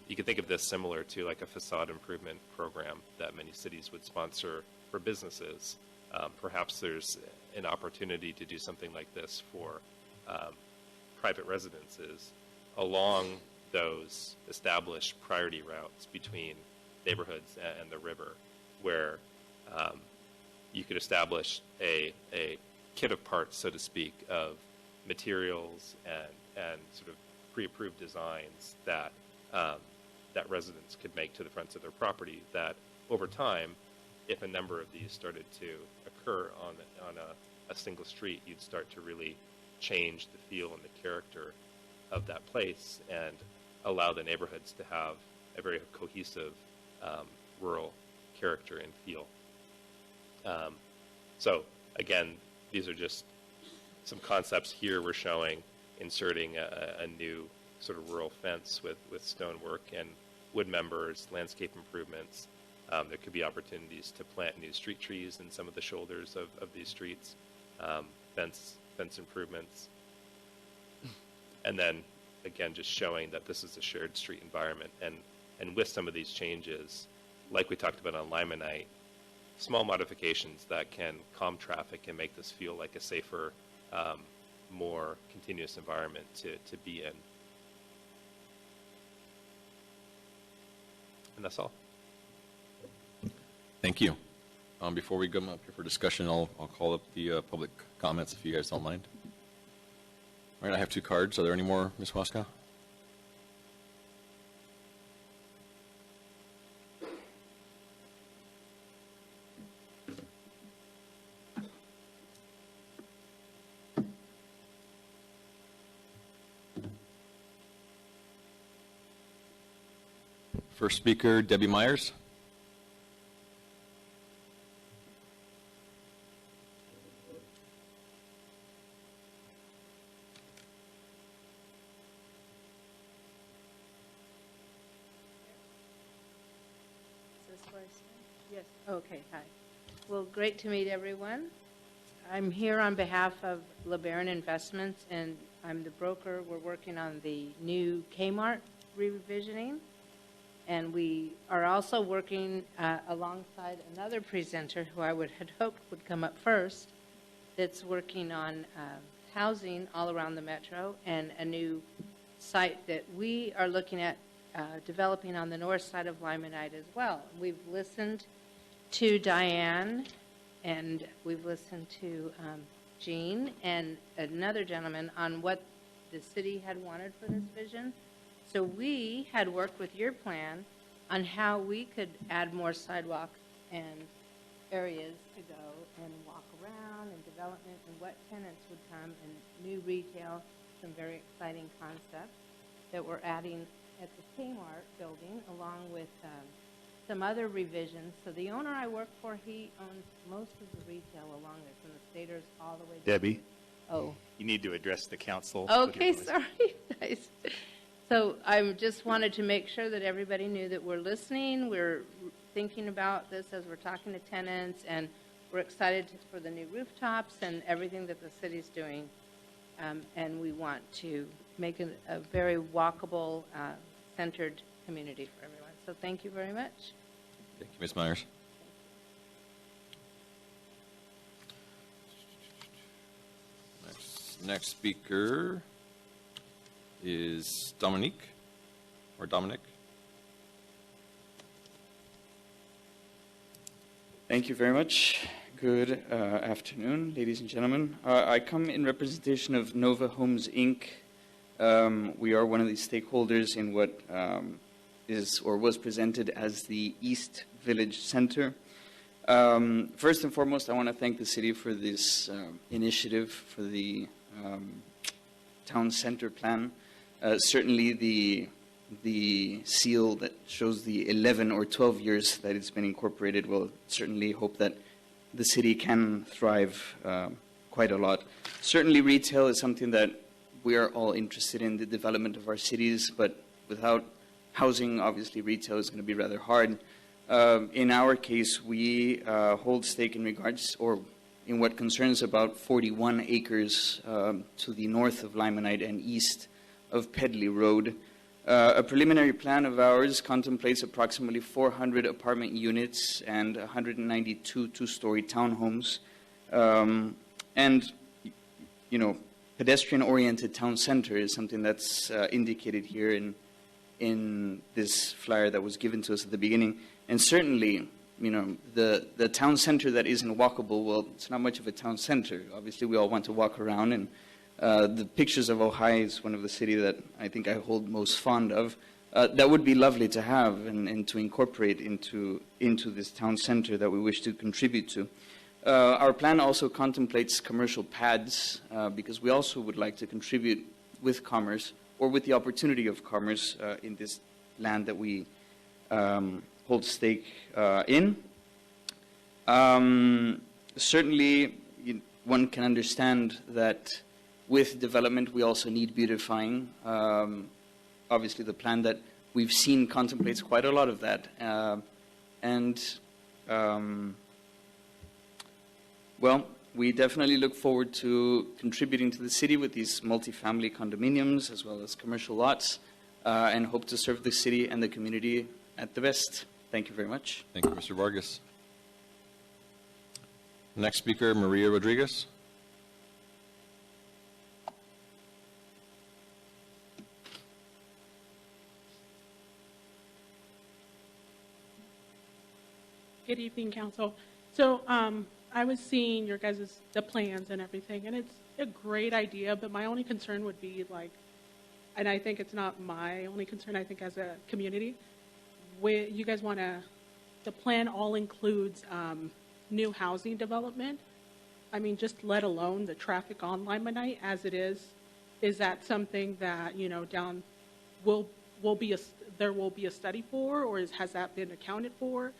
You could think of this similar to like a facade improvement program that many cities would sponsor for businesses. Perhaps there's an opportunity to do something like this for private residences along those established priority routes between neighborhoods and the river, where you could establish a kit of parts, so to speak, of materials and sort of pre-approved designs that that residents could make to the fronts of their property, that over time, if a number of these started to occur on a single street, you'd start to really change the feel and the character of that place and allow the neighborhoods to have a very cohesive rural character and feel. So again, these are just some concepts here we're showing, inserting a new sort of rural fence with stonework and wood members, landscape improvements. There could be opportunities to plant new street trees in some of the shoulders of these streets, fence improvements. And then again, just showing that this is a shared street environment. And with some of these changes, like we talked about on Limonite, small modifications that can calm traffic and make this feel like a safer, more continuous environment to be in. And that's all. Thank you. Before we come up here for discussion, I'll call up the public comments if you guys don't mind. All right, I have 2 cards. Are there any more, Ms. Waskow? First speaker, Debbie Myers. Is this where I stand? Yes. Okay, hi. Well, great to meet everyone. I'm here on behalf of LeBaron Investments, and I'm the broker. We're working on the new Kmart revisioning, and we are also working alongside another presenter who I had hoped would come up first, that's working on housing all around the metro and a new site that we are looking at developing on the north side of Limonite as well. We've listened to Diane, and we've listened to Jean and another gentleman on what the city had wanted for this vision. So we had worked with your plan on how we could add more sidewalks and areas to go and walk around and development and what tenants would come and new retail, some very exciting concepts that we're adding at the Kmart building along with some other revisions. So the owner I work for, he owns most of the retail along there from the Staters all the way down. Debbie, Oh. you need to address the council. with Okay, your voice. sorry, guys. So I just wanted to make sure that everybody knew that we're listening, we're thinking about this as we're talking to tenants, and we're excited for the new rooftops and everything that the city's doing. And we want to make a very walkable, centered community for everyone. So thank you very much. Thank you, Ms. Myers. Next speaker is Dominique. Thank you very much. Good afternoon, ladies and gentlemen. I come in representation of Nova Homes, Inc. We are one of the stakeholders in what is or was presented as the East Village Center. First and foremost, I want to thank the city for this initiative for the Town Center Plan. Certainly the seal that shows the 11 or 12 years that it's been incorporated will certainly hope that the city can thrive quite a lot. Certainly retail is something that we are all interested in, the development of our cities, but without housing, obviously retail is going to be rather hard. In our case, we hold stake in regards, or in what concerns about 41 acres to the north of Limonite and east of Pedley Road. A preliminary plan of ours contemplates approximately 400 apartment units and 192 two-story townhomes. And, you know, pedestrian-oriented town center is something that's indicated here in this flyer that was given to us at the beginning. And certainly, you know, the town center that isn't walkable, well, it's not much of a town center. Obviously, we all want to walk around, and the pictures of Ojai is one of the city that I think I hold most fond of. That would be lovely to have and to incorporate into this town center that we wish to contribute to. Our plan also contemplates commercial pads because we also would like to contribute with commerce or with the opportunity of commerce in this land that we hold stake in. Certainly, one can understand that with development, we also need beautifying. Obviously, the plan that we've seen contemplates quite a lot of that. Well, We definitely look forward to contributing to the city with these multifamily condominiums as well as commercial lots, and hope to serve the city and the community at the best. Thank you very much. Thank you, Mr. Vargas. Next speaker, Maria Rodriguez. Good evening, Council. So I was seeing your guys' the plans and everything, and it's a great idea, but my only concern would be like, and I think it's not my only concern, I think as a community, where you guys want to, the plan all includes new housing development. I mean, just let alone the traffic on Limonite as it is that something that, you know, down will be there will be a study for, or has that been accounted for?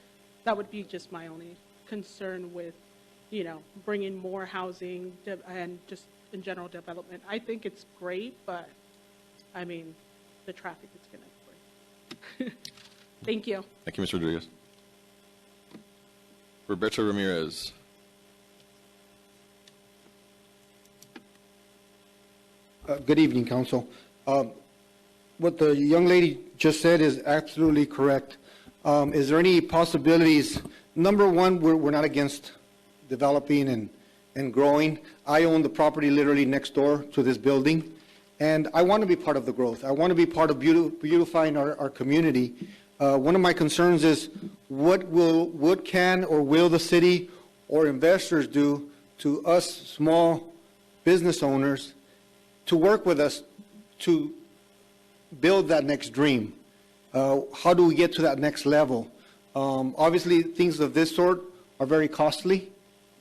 That would be just my only concern with, you know, bringing more housing and just in general development. I think it's great, but I mean, the traffic is going to. Thank you. Thank you, Mr. Rodriguez. Roberto Ramirez. Good evening, Council. What the young lady just said is absolutely correct. Is there any possibilities? Number one, we're not against developing and growing. I own the property literally next door to this building, and I want to be part of the growth. I want to be part of beautifying our community. One of my concerns is what can or will the city or investors do to us small business owners to work with us to build that next dream? How do we get to that next level? Obviously, things of this sort are very costly.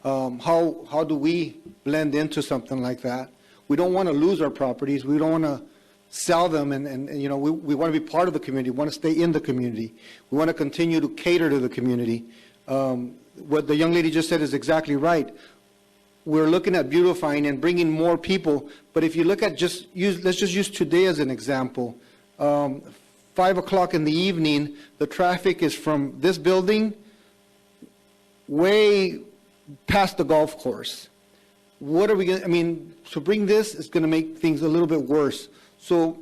How do we blend into something like that? We don't want to lose our properties. We don't want to sell them, and you know, we want to be part of the community. We want to stay in the community. We want to continue to cater to the community. What the young lady just said is exactly right. We're looking at beautifying and bringing more people, but if you look at let's just use today as an example. 5 o'clock in the evening, the traffic is from this building way past the golf course. What are we going to, I mean, to bring this is going to make things a little bit worse. So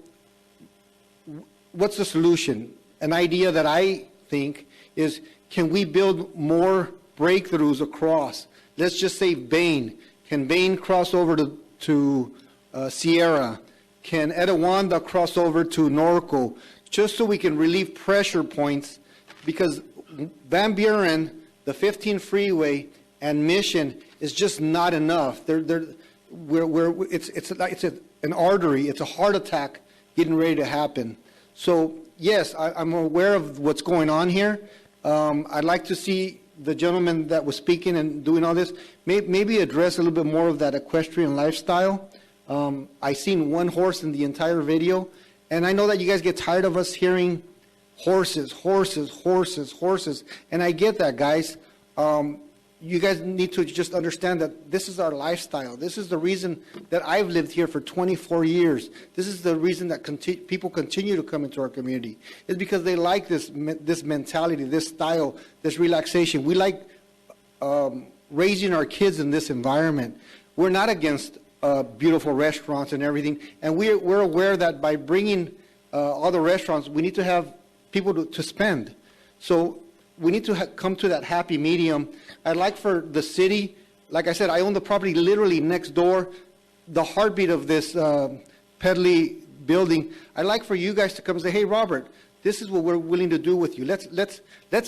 what's the solution? An idea that I think is, can we build more breakthroughs across? Let's just say Bain. Can Bain cross over to Sierra? Can Etowanda cross over to Norco? Just so we can relieve pressure points, because Van Buren, the 15 freeway, and Mission is just not enough. It's an artery. It's a heart attack getting ready to happen. So yes, I'm aware of what's going on here. I'd like to see the gentleman that was speaking and doing all this maybe address a little bit more of that equestrian lifestyle. I seen one horse in the entire video, and I know that you guys get tired of us hearing horses, horses, horses, horses, and I get that, guys. You guys need to just understand that this is our lifestyle. This is the reason that I've lived here for 24 years. This is the reason that people continue to come into our community. It's because they like this mentality, this style, this relaxation. We like raising our kids in this environment. We're not against beautiful restaurants and everything, and we're aware that by bringing all the restaurants, we need to have people to spend. So we need to come to that happy medium. I'd like for the city, like I said, I own the property literally next door, the heartbeat of this Pedley building. I'd like for you guys to come and say, hey, Robert, this is what we're willing to do with you. Let's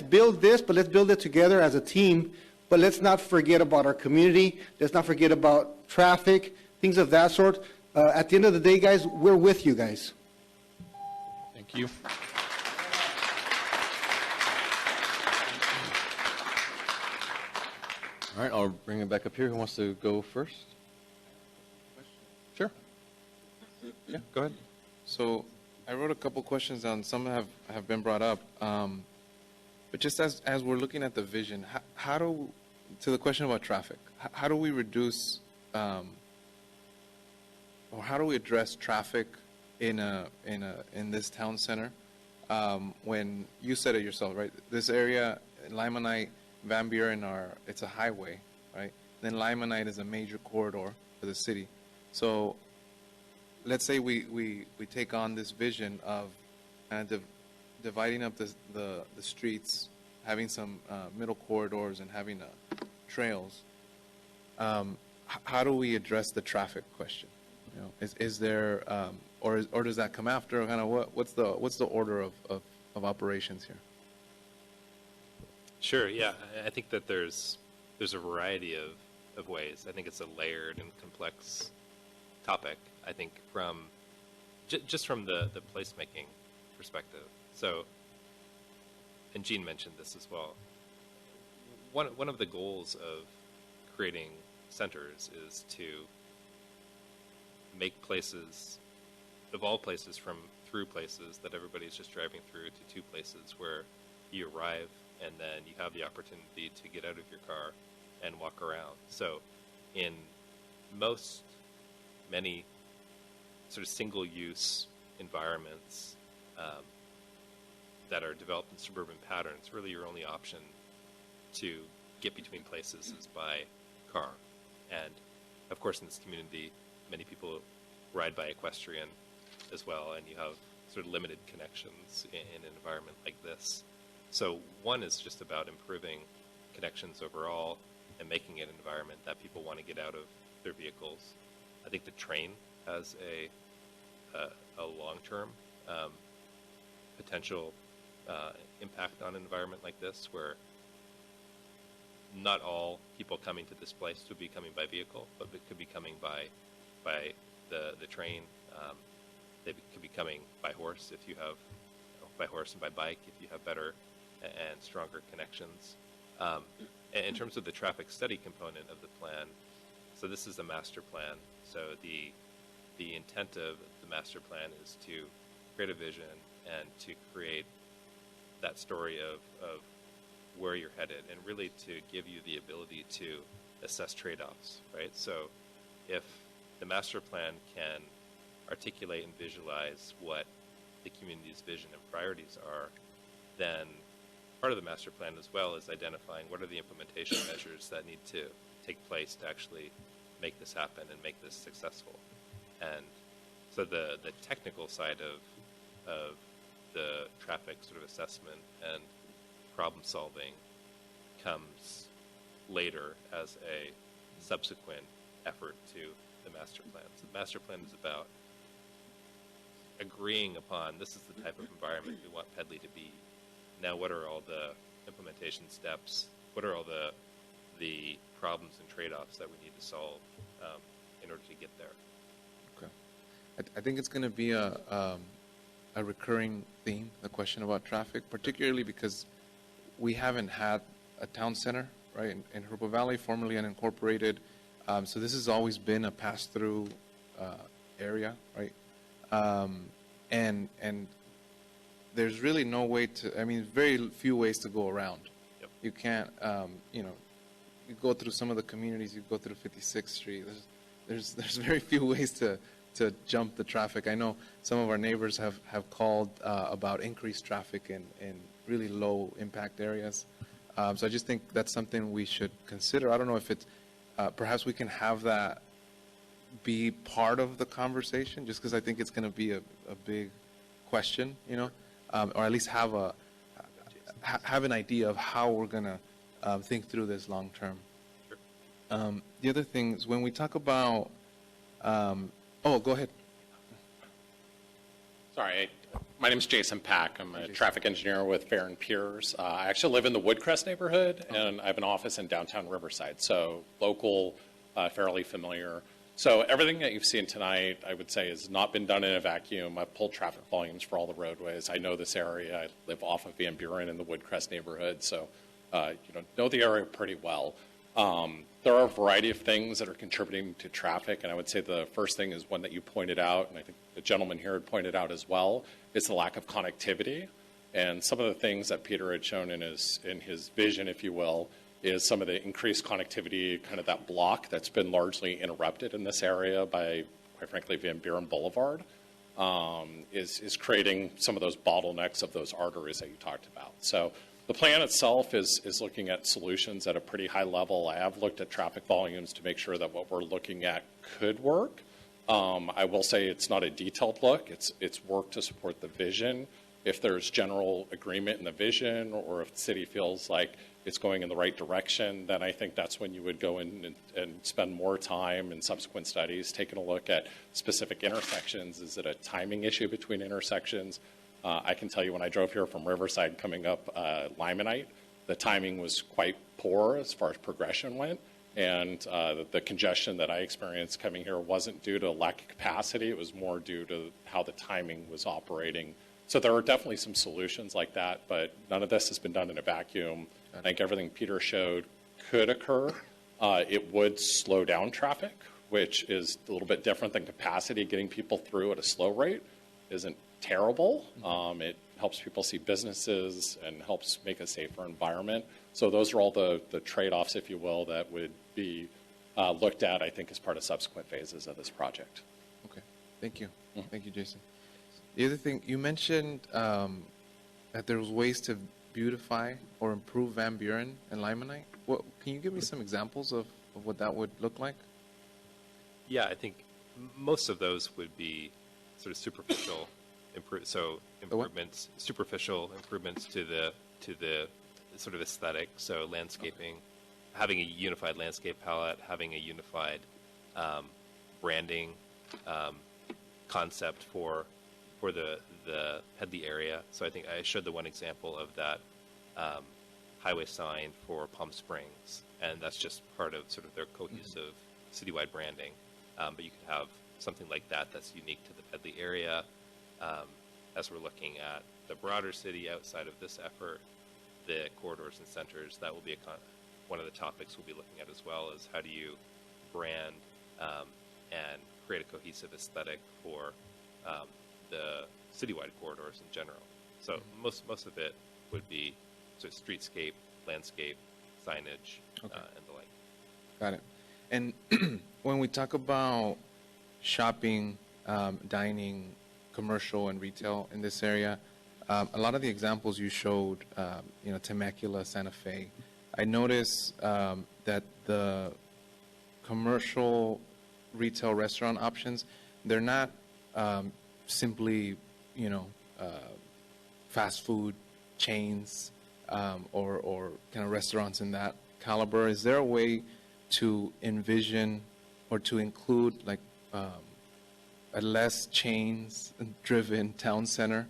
build this, but let's build it together as a team. But let's not forget about our community. Let's not forget about traffic, things of that sort. At the end of the day, guys, we're with you guys. Thank you. All right, I'll bring it back up here. Who wants to go first? Sure. Yeah, go ahead. So I wrote a couple questions down. Some have been brought up. But just as we're looking at the vision, to the question about traffic, how do we reduce or how do we address traffic in this town center? When you said it yourself, right? This area, Limonite, Van Buren, it's a highway, right? then Limonite is a major corridor for the city. So let's say we take on this vision of dividing up the streets, having some middle corridors and having trails. How do we address the traffic question? You know, is there or does that come after? Kind of what's the order of operations here? Sure, yeah. I think that there's a variety of ways. I think it's a layered and complex topic. I think from just from the placemaking perspective. So, and Jean mentioned this as well. One of the goals of creating centers is to make places, of all places, through places that everybody's just driving through, to two places where you arrive and then you have the opportunity to get out of your car and walk around. So in many sort of single-use environments that are developed in suburban patterns, really your only option to get between places is by car. And of course in this community, many people ride by equestrian as well, and you have sort of limited connections in an environment like this. So one is just about improving connections overall and making it an environment that people want to get out of their vehicles. I think the train has a long-term potential impact on an environment like this, where not all people coming to this place would be coming by vehicle, but it could be coming by the train. They could be coming by horse if you have, by horse and by bike if you have better and stronger connections. In terms of the traffic study component of the plan, so this is a master plan. So the intent of the master plan is to create a vision and to create that story of where you're headed, and really to give you the ability to assess trade-offs, right? So if the master plan can articulate and visualize what the community's vision and priorities are, then part of the master plan as well is identifying what are the implementation measures that need to take place to actually make this happen and make this successful. And so the technical side of the traffic sort of assessment and problem solving comes later as a subsequent effort to the master plan. So the master plan is about agreeing upon this is the type of environment we want Pedley to be. Now, what are all the implementation steps? What are all the problems and trade-offs that we need to solve in order to get there? Okay, I think it's going to be a recurring theme, the question about traffic, particularly because we haven't had a town center, right, in Hoopa Valley, formerly unincorporated. So this has always been a pass-through area, right? And there's really no way to, I mean, very few ways to go around. Yep. You can't, you go through some of the communities, you go through 56th Street. There's very few ways to jump the traffic. I know some of our neighbors have called about increased traffic in really low impact areas. So I just think that's something we should consider. I don't know if it's, perhaps we can have that be part of the conversation, just because I think it's going to be a big question, or at least have an idea of how we're going to think through this long term. Sure. The other thing is when we talk about, oh, go ahead. Sorry, my name is Jason Pack. I'm a traffic engineer with Fair and Piers. I actually live in the Woodcrest neighborhood, and I have an office in downtown Riverside, so local, fairly familiar. So everything that you've seen tonight, I would say, has not been done in a vacuum. I've pulled traffic volumes for all the roadways. I know this area. I live off of Van Buren in the Woodcrest neighborhood, so know the area pretty well. There are a variety of things that are contributing to traffic, and I would say the first thing is one that you pointed out, and I think the gentleman here had pointed out as well, is the lack of connectivity. And some of the things that Peter had shown in his vision, if you will, is some of the increased connectivity, kind of that block that's been largely interrupted in this area by, quite frankly, Van Buren Boulevard, is creating some of those bottlenecks of those arteries that you talked about. So The plan itself is looking at solutions at a pretty high level. I have looked at traffic volumes to make sure that what we're looking at could work. I will say it's not a detailed look. It's work to support the vision. If there's general agreement in the vision, or if the city feels like it's going in the right direction, then I think that's when you would go in and spend more time in subsequent studies, taking a look at specific intersections. Is it a timing issue between intersections? I can tell you when I drove here from Riverside coming up Limonite, the timing was quite poor as far as progression went. And the congestion that I experienced coming here wasn't due to lack of capacity. It was more due to how the timing was operating. So there are definitely some solutions like that, but none of this has been done in a vacuum. I think everything Peter showed could occur. It would slow down traffic, which is a little bit different than capacity. Getting people through at a slow rate isn't terrible. It helps people see businesses and helps make a safer environment. So those are all the trade-offs, if you will, that would be looked at, I think, as part of subsequent phases of this project. Okay, thank you. Thank you, Jason. The other thing, you mentioned that there was ways to beautify or improve Van Buren and Limonite. Can you give me some examples of what that would look like? Yeah, I think most of those would be sort of superficial improvements, superficial improvements to the sort of aesthetic. So landscaping, having a unified landscape palette, having a unified branding concept for the Pedley area. So I think I showed the one example of that highway sign for Palm Springs, and that's just part of sort of their cohesive citywide branding. But you could have something like that that's unique to the Pedley area. As we're looking at the broader city outside of this effort, the corridors and centers, that will be one of the topics we'll be looking at as well, is how do you brand and create a cohesive aesthetic for the citywide corridors in general. So most of it would be sort of streetscape, landscape, signage, and the like. Got it. And when we talk about shopping, dining, commercial, and retail in this area, a lot of the examples you showed, Temecula, Santa Fe, I noticed that the commercial retail restaurant options, they're not simply, fast food chains or kind of restaurants in that caliber. Is there a way to envision or to include like a less chains-driven town center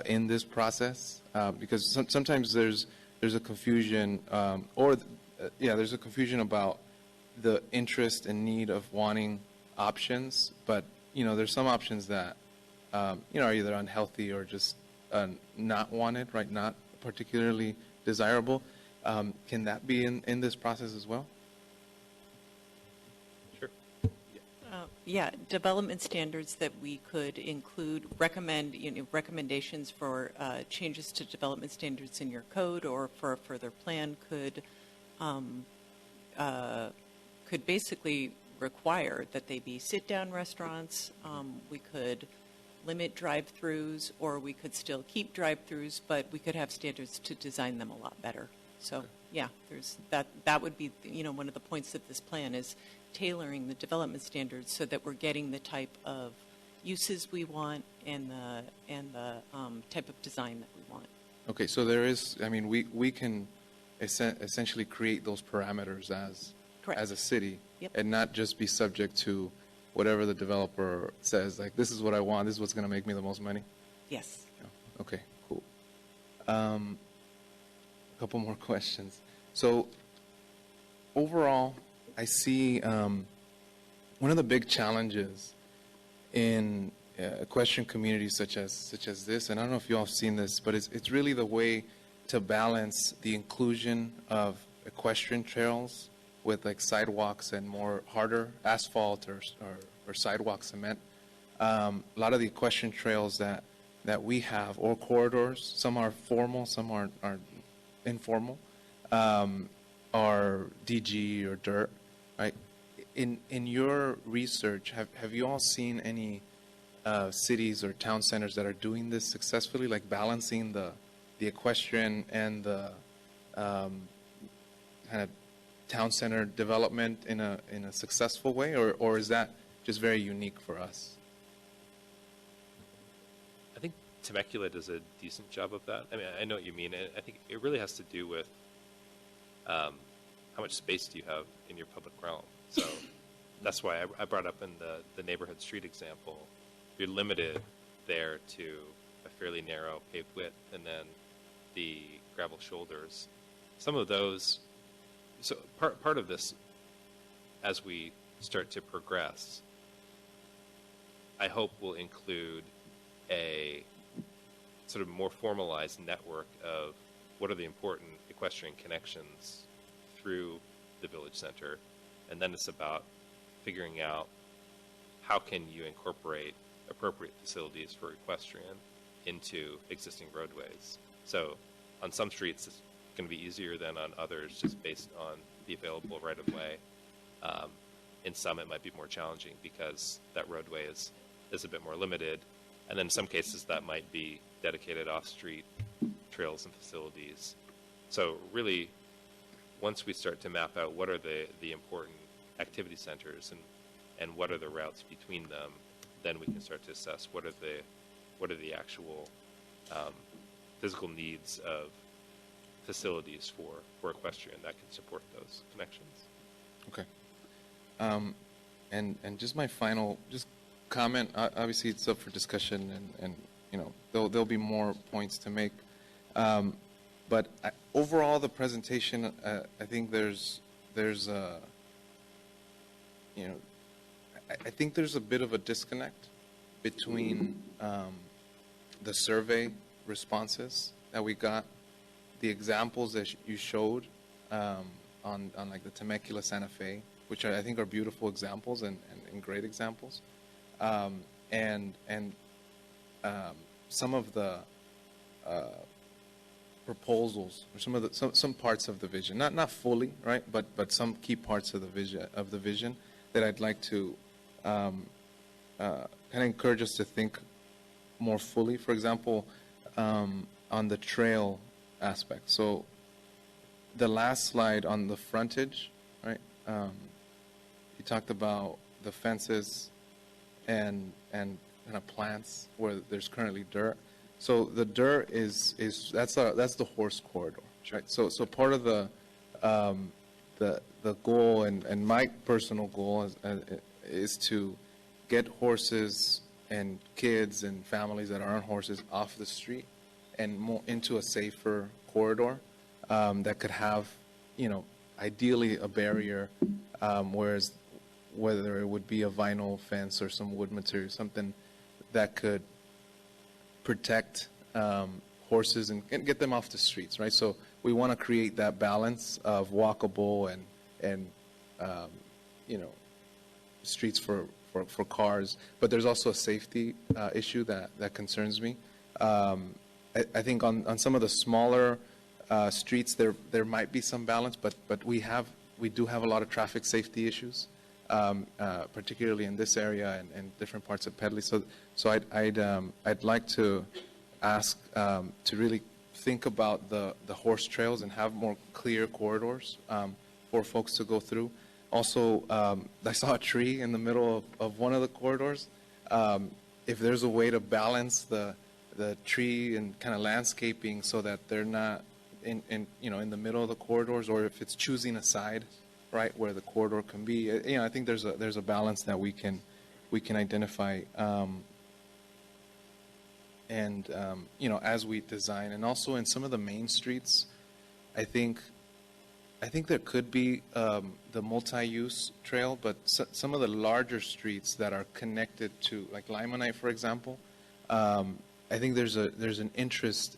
in this process? Because sometimes there's a confusion, there's a confusion about the interest and need of wanting options, but there's some options that are either unhealthy or just not wanted, right? Not particularly desirable. Can that be in this process as well? Sure. Yeah, development standards that we could include, recommendations for changes to development standards in your code or for a further plan could basically require that they be sit-down restaurants. We could limit drive-throughs, or we could still keep drive-throughs, but we could have standards to design them a lot better. So, yeah, there's that would be, one of the points of this plan is tailoring the development standards so that we're getting the type of uses we want and the type of design that we want. Okay, so there is, we can essentially create those parameters as a city, Yep. and not just be subject to whatever the developer says, like, this is what I want, this is what's going to make me the most money? Yes. Okay, cool. A couple more questions. So overall, I see one of the big challenges in equestrian communities such as this, and I don't know if you all have seen this, but it's really the way to balance the inclusion of equestrian trails with like sidewalks and more harder asphalt or sidewalk cement. A lot of the equestrian trails that we have, or corridors, some are formal, some are informal, are DG or dirt, right? In your research, have you all seen any cities or town centers that are doing this successfully, like balancing the equestrian and the kind of town center development in a successful way, or is that just very unique for us? I think Temecula does a decent job of that. I mean, I know what you mean. I think it really has to do with how much space do you have in your public realm. So that's why I brought up in the neighborhood street example, you're limited there to a fairly narrow paved width and then the gravel shoulders. Some of those, so part of this, as we start to progress, I hope will include a sort of more formalized network of what are the important equestrian connections through the village center, and then it's about figuring out how can you incorporate appropriate facilities for equestrian into existing roadways. So on some streets it's going to be easier than on others just based on the available right-of-way. In some it might be more challenging because that roadway is a bit more limited, and then in some cases that might be dedicated off-street trails and facilities. So really, once we start to map out what are the important activity centers and what are the routes between them, then we can start to assess what are the actual physical needs of facilities for equestrian that can support those connections. Okay. And just my final comment. Obviously, it's up for discussion, and you know there'll be more points to make. But overall, the presentation, I think there's I think there's a bit of a disconnect between the survey responses that we got, the examples that you showed on like the Temecula Santa Fe, which I think are beautiful examples and great examples, and some of the proposals or some parts of the vision, not fully, right, but some key parts of the vision that I'd like to kind of encourage us to think more fully. For example, on the trail aspect. So the last slide on the frontage, right? You talked about the fences and kind of plants where there's currently dirt. So the dirt that's the horse corridor, right? So part of the goal and my personal goal is to get horses and kids and families that are on horses off the street and more into a safer corridor that could have, ideally a barrier, whereas whether it would be a vinyl fence or some wood material, something that could protect horses and get them off the streets, right? So we want to create that balance of walkable and streets for cars, but there's also a safety issue that concerns me. I think on some of the smaller streets there might be some balance, but we do have a lot of traffic safety issues, particularly in this area and different parts of Pedley. So I'd like to ask to really think about the horse trails and have more clear corridors for folks to go through. Also, I saw a tree in the middle of one of the corridors. If there's a way to balance the tree and kind of landscaping so that they're not in the middle of the corridors, or if it's choosing a side, right, where the corridor can be. I think there's a balance that we can identify, as we design, and also in some of the main streets, I think there could be the multi-use trail, but some of the larger streets that are connected to, like Limonite, for example, I think there's an interest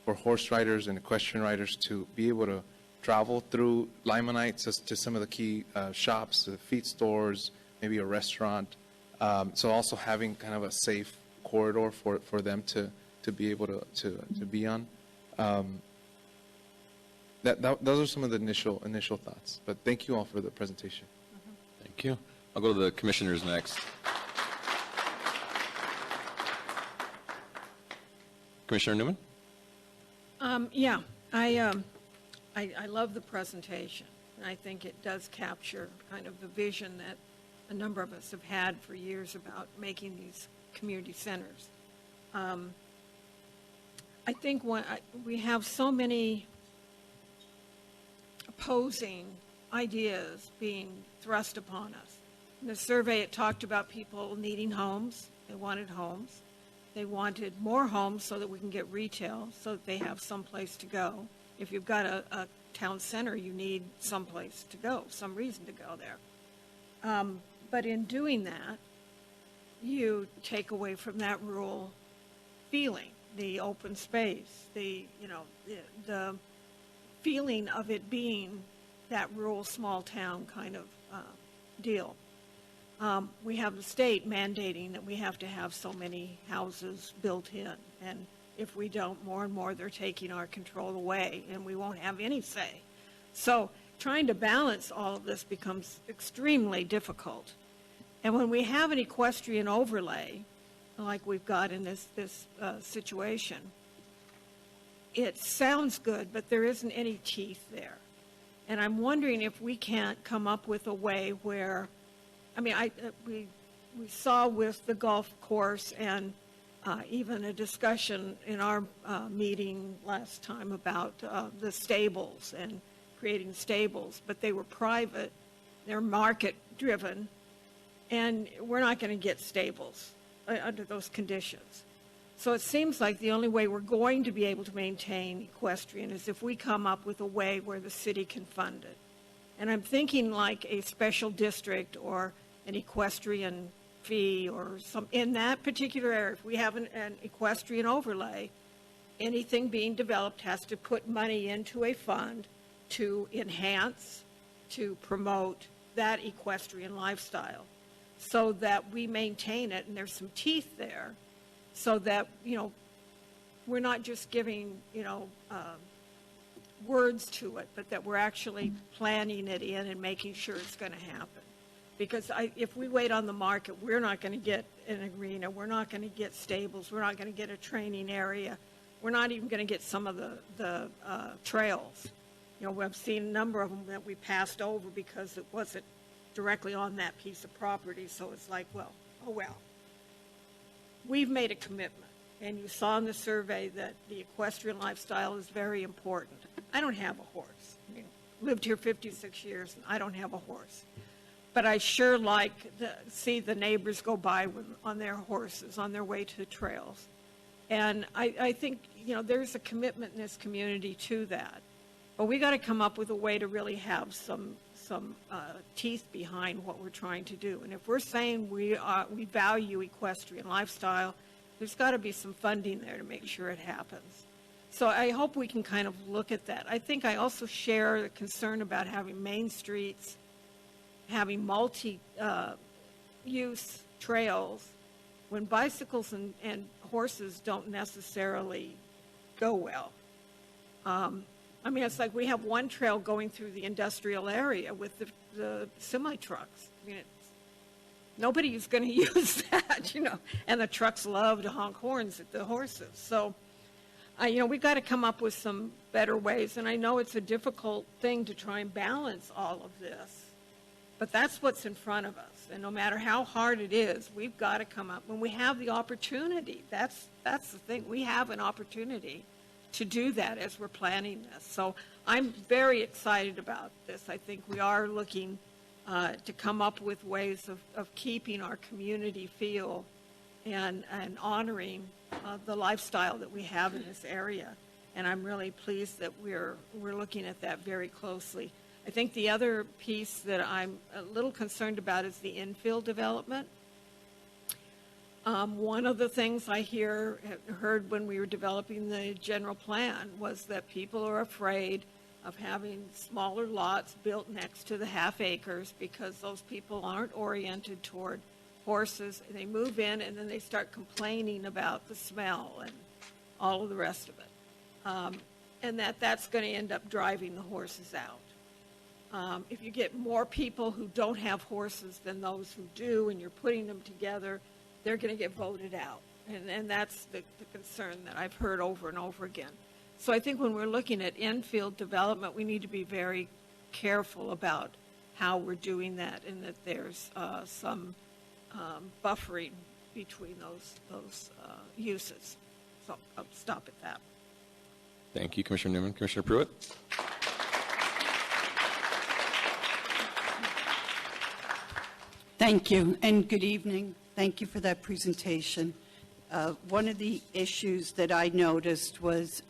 for horse riders and equestrian riders to be able to travel through Limonite to some of the key shops, the feed stores, maybe a restaurant. So also having kind of a safe corridor for them to be able to be on. Those are some of the initial thoughts. But thank you all for the presentation. Thank you. I'll go to the commissioners next. Commissioner Newman? Yeah, I love the presentation. And I think it does capture kind of the vision that a number of us have had for years about making these community centers. I think we have so many opposing ideas being thrust upon us. In the survey, it talked about people needing homes. They wanted homes. They wanted more homes so that we can get retail, so that they have someplace to go. If you've got a town center, you need someplace to go, some reason to go there. But in doing that, you take away from that rural feeling, the open space, the feeling of it being that rural small town kind of deal. We have the state mandating that we have to have so many houses built in, and if we don't, more and more they're taking our control away, and we won't have any say. So trying to balance all of this becomes extremely difficult. And when we have an equestrian overlay, like we've got in this situation, it sounds good, but there isn't any teeth there. And I'm wondering if we can't come up with a way where, I mean, we saw with the golf course and even a discussion in our meeting last time about the stables and creating stables, but they were private, they're market-driven, and we're not going to get stables under those conditions. So it seems like the only way we're going to be able to maintain equestrian is if we come up with a way where the city can fund it. And I'm thinking like a special district or an equestrian fee or some, in that particular area, if we have an equestrian overlay, anything being developed has to put money into a fund to enhance, to promote that equestrian lifestyle so that we maintain it, and there's some teeth there, so that, we're not just giving, words to it, but that we're actually planning it in and making sure it's going to happen. Because if we wait on the market, we're not going to get an arena, we're not going to get stables, we're not going to get a training area, we're not even going to get some of the trails. We've seen a number of them that we passed over because it wasn't directly on that piece of property, so it's like, well. We've made a commitment, and you saw in the survey that the equestrian lifestyle is very important. I don't have a horse. Lived here 56 years, and I don't have a horse. But I sure like to see the neighbors go by on their horses, on their way to the trails. And I think, there's a commitment in this community to that. But we got to come up with a way to really have some teeth behind what we're trying to do. And if we're saying we value equestrian lifestyle, there's got to be some funding there to make sure it happens. So I hope we can kind of look at that. I think I also share the concern about having main streets, having multi-use trails, when bicycles and horses don't necessarily go well. It's like we have one trail going through the industrial area with the semi-trucks. Nobody's going to use that, and the trucks love to honk horns at the horses. So, we've got to come up with some better ways, and I know it's a difficult thing to try and balance all of this, but that's what's in front of us, and no matter how hard it is, we've got to come up. When we have the opportunity, that's the thing, we have an opportunity to do that as we're planning this. So I'm very excited about this. I think we are looking to come up with ways of keeping our community feel and honoring the lifestyle that we have in this area. And I'm really pleased that we're looking at that very closely. I think the other piece that I'm a little concerned about is the infill development. One of the things I heard when we were developing the general plan was that people are afraid of having smaller lots built next to the half acres because those people aren't oriented toward horses. They move in and then they start complaining about the smell and all of the rest of it. And that's going to end up driving the horses out. If you get more people who don't have horses than those who do and you're putting them together, they're going to get voted out. And that's the concern that I've heard over and over again. So I think when we're looking at infield development, we need to be very careful about how we're doing that, and that there's some buffering between those uses. So I'll stop at that. Thank you, Commissioner Newman. Commissioner Pruitt? Thank you, and good evening. Thank you for that presentation. One of the issues that I noticed was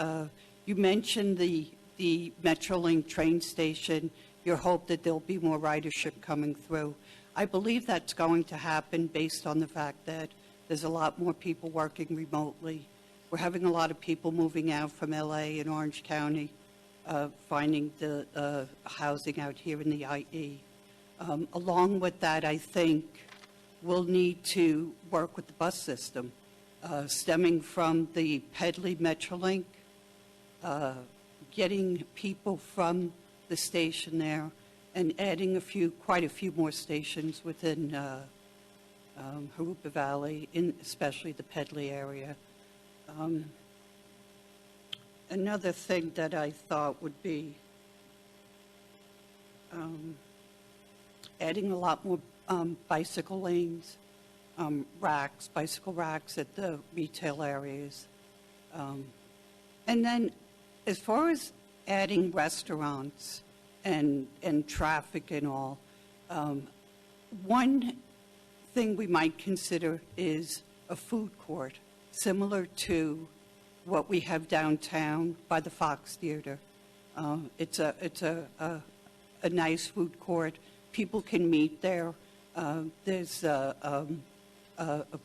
you mentioned the Metrolink train station, your hope that there'll be more ridership coming through. I believe that's going to happen based on the fact that there's a lot more people working remotely. We're having a lot of people moving out from LA and Orange County, finding the housing out here in the IE. Along with that, I think we'll need to work with the bus system, stemming from the Pedley Metrolink, getting people from the station there and adding quite a few more stations within Jurupa Valley, especially the Pedley area. Another thing that I thought would be adding a lot more bicycle lanes, bicycle racks at the retail areas. And then as far as adding restaurants and traffic and all, one thing we might consider is a food court, similar to what we have downtown by the Fox Theater. It's a nice food court. People can meet there. There's a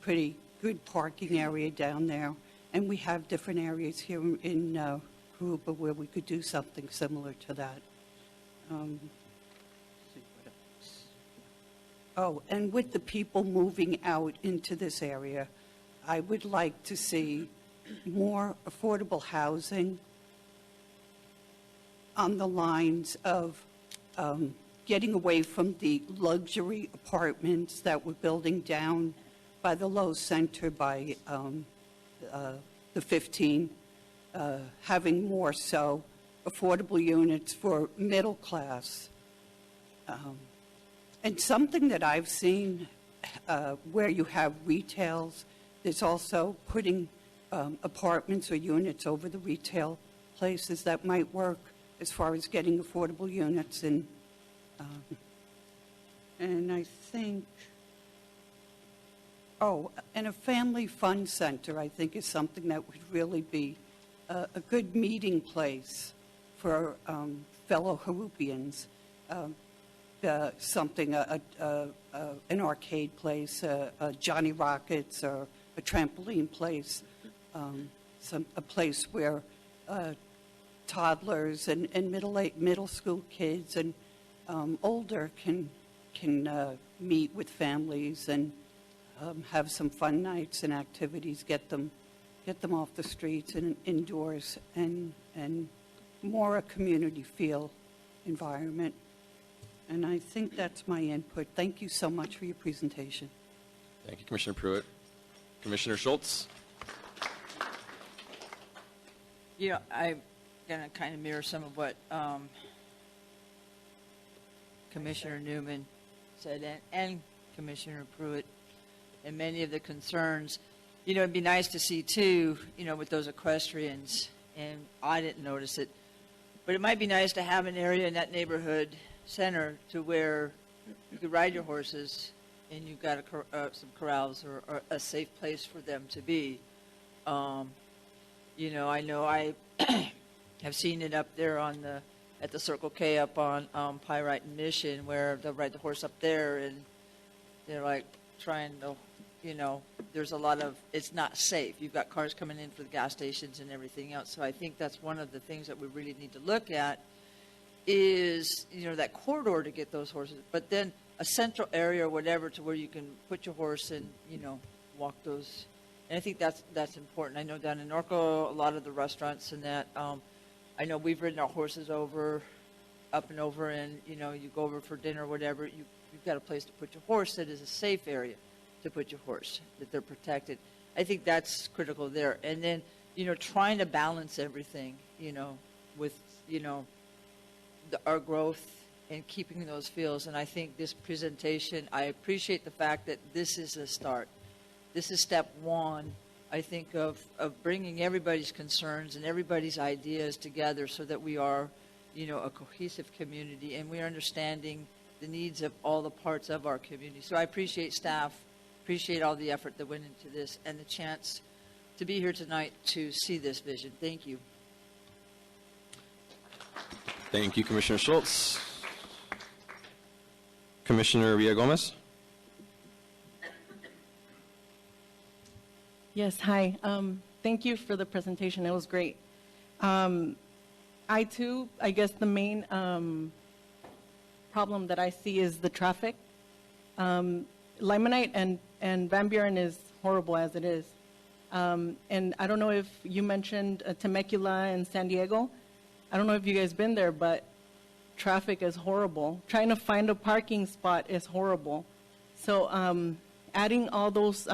pretty good parking area down there, and we have different areas here in Jurupa where we could do something similar to that. Oh, and with the people moving out into this area, I would like to see more affordable housing on the lines of getting away from the luxury apartments that we're building down by the Lowe's Center, by the 15, having more so affordable units for middle class. And something that I've seen where you have retails, there's also putting apartments or units over the retail places that might work as far as getting affordable units. And I think, and a family fun center, I think, is something that would really be a good meeting place for fellow Jurupians. Something, an arcade place, a Johnny Rockets, or a trampoline place, a place where toddlers and middle school kids and older can meet with families and have some fun nights and activities, get them off the streets and indoors, and more a community feel environment. And I think that's my input. Thank you so much for your presentation. Thank you, Commissioner Pruitt. Commissioner Schultz? Yeah, I'm going to kind of mirror some of what Commissioner Newman said, and Commissioner Pruitt, and many of the concerns. You know, it'd be nice to see, too, with those equestrians, and I didn't notice it, but it might be nice to have an area in that neighborhood center to where you could ride your horses and you've got some corrals or a safe place for them to be. I know I have seen it up there at the Circle K up on Pyrite and Mission, where they'll ride the horse up there and they're like trying to, there's a lot of, it's not safe. You've got cars coming in for the gas stations and everything else. So I think that's one of the things that we really need to look at is, that corridor to get those horses, but then a central area or whatever to where you can put your horse and, walk those. And I think that's important. I know down in Norco, a lot of the restaurants and that, I know we've ridden our horses up and over, and, you go over for dinner or whatever, you've got a place to put your horse that is a safe area to put your horse, that they're protected. I think that's critical there. And then, trying to balance everything, with, our growth and keeping those fields. And I think this presentation, I appreciate the fact that this is a start. This is step one, I think, of bringing everybody's concerns and everybody's ideas together so that we are, a cohesive community and we are understanding the needs of all the parts of our community. So I appreciate staff, appreciate all the effort that went into this and the chance to be here tonight to see this vision. Thank you. Thank you, Commissioner Schultz. Commissioner Villagomez? Yes, hi. Thank you for the presentation. It was great. I guess the main problem that I see is the traffic. Limonite and Van Buren is horrible as it is. And I don't know if you mentioned Temecula and San Diego. I don't know if you guys been there, but traffic is horrible. Trying to find a parking spot is horrible. So adding all those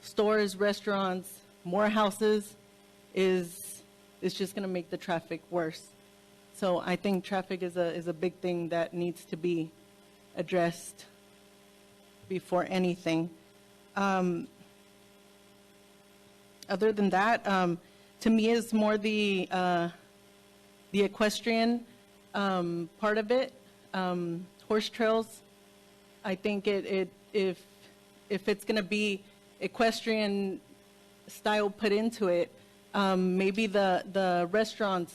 stores, restaurants, more houses is just going to make the traffic worse. So I think traffic is a big thing that needs to be addressed before anything. Other than that, to me, it's more the equestrian part of it. Horse trails. I think if it's going to be equestrian style put into it, maybe the restaurants,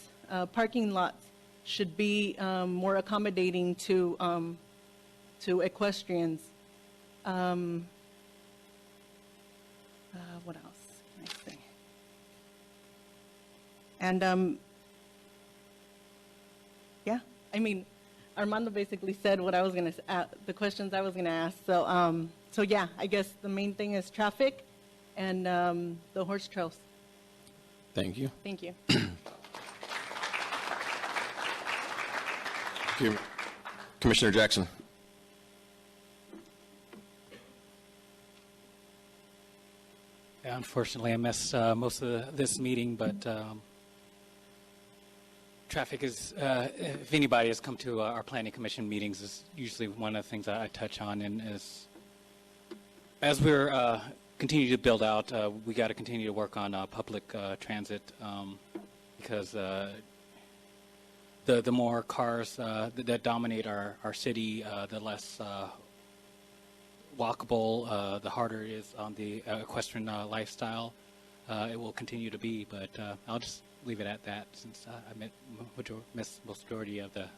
parking lots should be more accommodating to equestrians. What else can I say? And yeah, I mean, Armando basically said what I was going to, the questions I was going to ask. So, so yeah, I guess the main thing is traffic and the horse trails. Thank you. Thank you. Commissioner Jackson. Yeah, unfortunately, I missed most of this meeting, but traffic is, if anybody has come to our Planning Commission meetings, is usually one of the things that I touch on. And as we're continue to build out, we got to continue to work on public transit because the more cars that dominate our city, the less walkable, the harder it is on the equestrian lifestyle. It will continue to be, but I'll just leave it at that since I missed most majority of the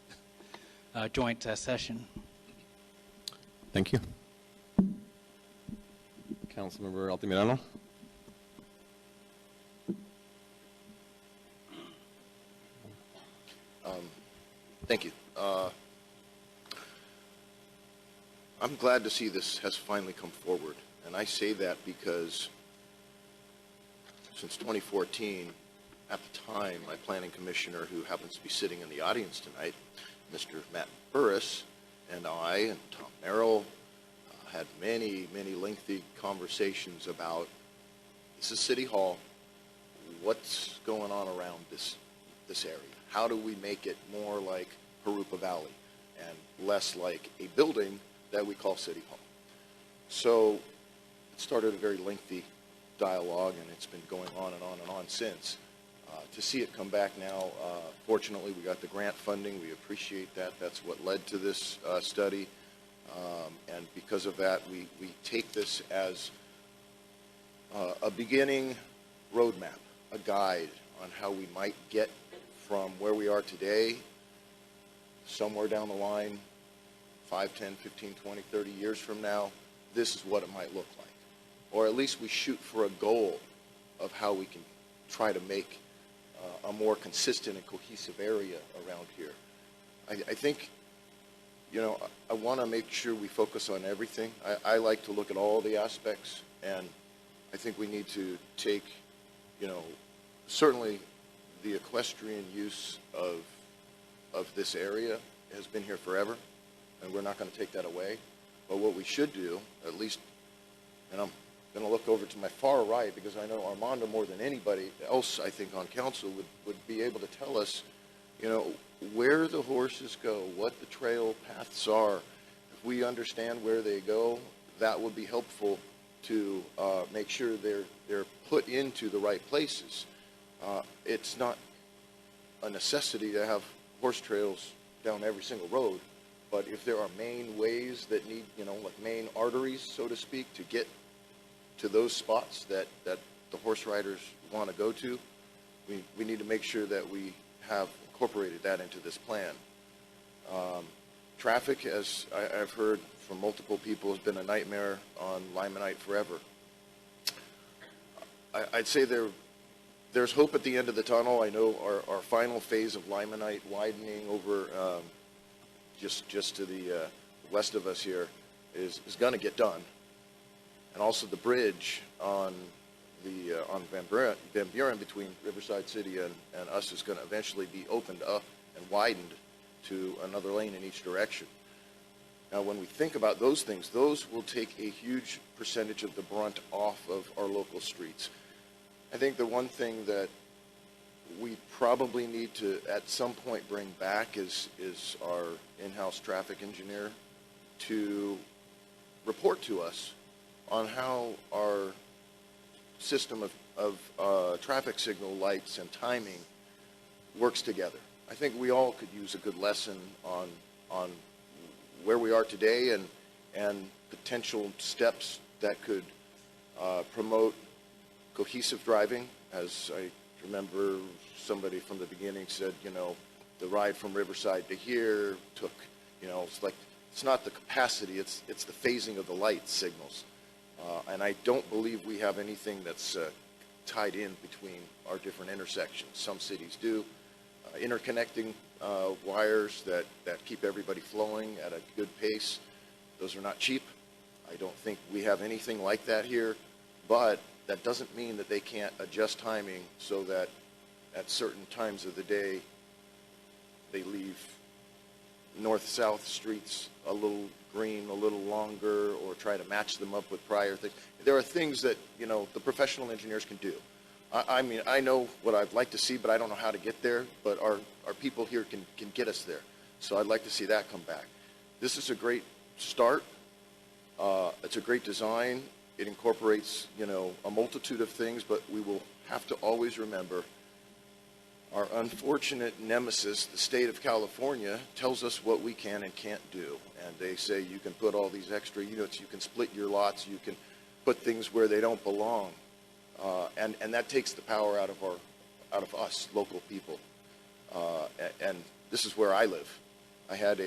joint session. Thank you. Councilmember Altamirano. Thank you. I'm glad to see this has finally come forward, and I say that because since 2014, at the time, my planning commissioner, who happens to be sitting in the audience tonight, Mr. Matt Burris, and I and Tom Merrill had many, many lengthy conversations about this is City Hall, what's going on around this area? How do we make it more like Harupa Valley and less like a building that we call City Hall? So it started a very lengthy dialogue, and it's been going on and on and on since. To see it come back now, fortunately, we got the grant funding. We appreciate that. That's what led to this study. And because of that, we take this as a beginning roadmap, a guide on how we might get from where we are today, somewhere down the line, 5, 10, 15, 20, 30 years from now, this is what it might look like. Or at least we shoot for a goal of how we can try to make a more consistent and cohesive area around here. I think, you know, I want to make sure we focus on everything. I like to look at all the aspects, and I think we need to take, you know, certainly the equestrian use of this area has been here forever, and we're not going to take that away. But what we should do, at least, and I'm going to look over to my far right because I know Armando more than anybody else, I think, on council would be able to tell us, you know, where the horses go, what the trail paths are. If we understand where they go, that would be helpful to make sure they're put into the right places. It's not a necessity to have horse trails down every single road, but if there are main ways that need, you know, like main arteries, so to speak, to get to those spots that the horse riders want to go to, we need to make sure that we have incorporated that into this plan. Traffic, as I've heard from multiple people, has been a nightmare on Limonite forever. I'd say there's hope at the end of the tunnel. I know our final phase of Limonite widening over just to the west of us here is going to get done. And also the bridge on Van Buren between Riverside City and us is going to eventually be opened up and widened to another lane in each direction. Now, when we think about those things, those will take a huge percentage of the brunt off of our local streets. I think the one thing that we probably need to, at some point, bring back is our in-house traffic engineer to report to us on how our system of traffic signal lights and timing works together. I think we all could use a good lesson on where we are today and potential steps that could promote cohesive driving. As I remember, somebody from the beginning said, you know, the ride from Riverside to here took, you know, it's not the capacity, it's the phasing of the light signals. And I don't believe we have anything that's tied in between our different intersections. Some cities do. Interconnecting wires that keep everybody flowing at a good pace. Those are not cheap. I don't think we have anything like that here, but that doesn't mean that they can't adjust timing so that at certain times of the day they leave north-south streets a little green, a little longer, or try to match them up with prior things. There are things that, you know, the professional engineers can do. I mean, I know what I'd like to see, but I don't know how to get there, but our people here can get us there. So I'd like to see that come back. This is a great start. It's a great design. It incorporates, you know, a multitude of things, but we will have to always remember our unfortunate nemesis, the state of California, tells us what we can and can't do. And they say you can put all these extra units, you can split your lots, you can put things where they don't belong. And that takes the power out of us, local people. And this is where I live. I had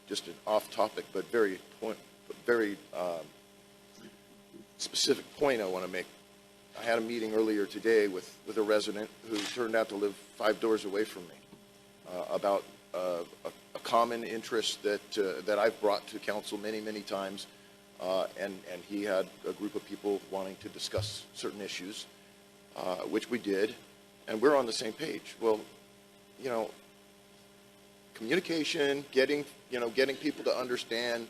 just an off-topic but very specific point I want to make. I had a meeting earlier today with a resident who turned out to live 5 doors away from me about a common interest that I've brought to council many times, and he had a group of people wanting to discuss certain issues, which we did, and we're on the same page. Well, you know, communication, getting people to understand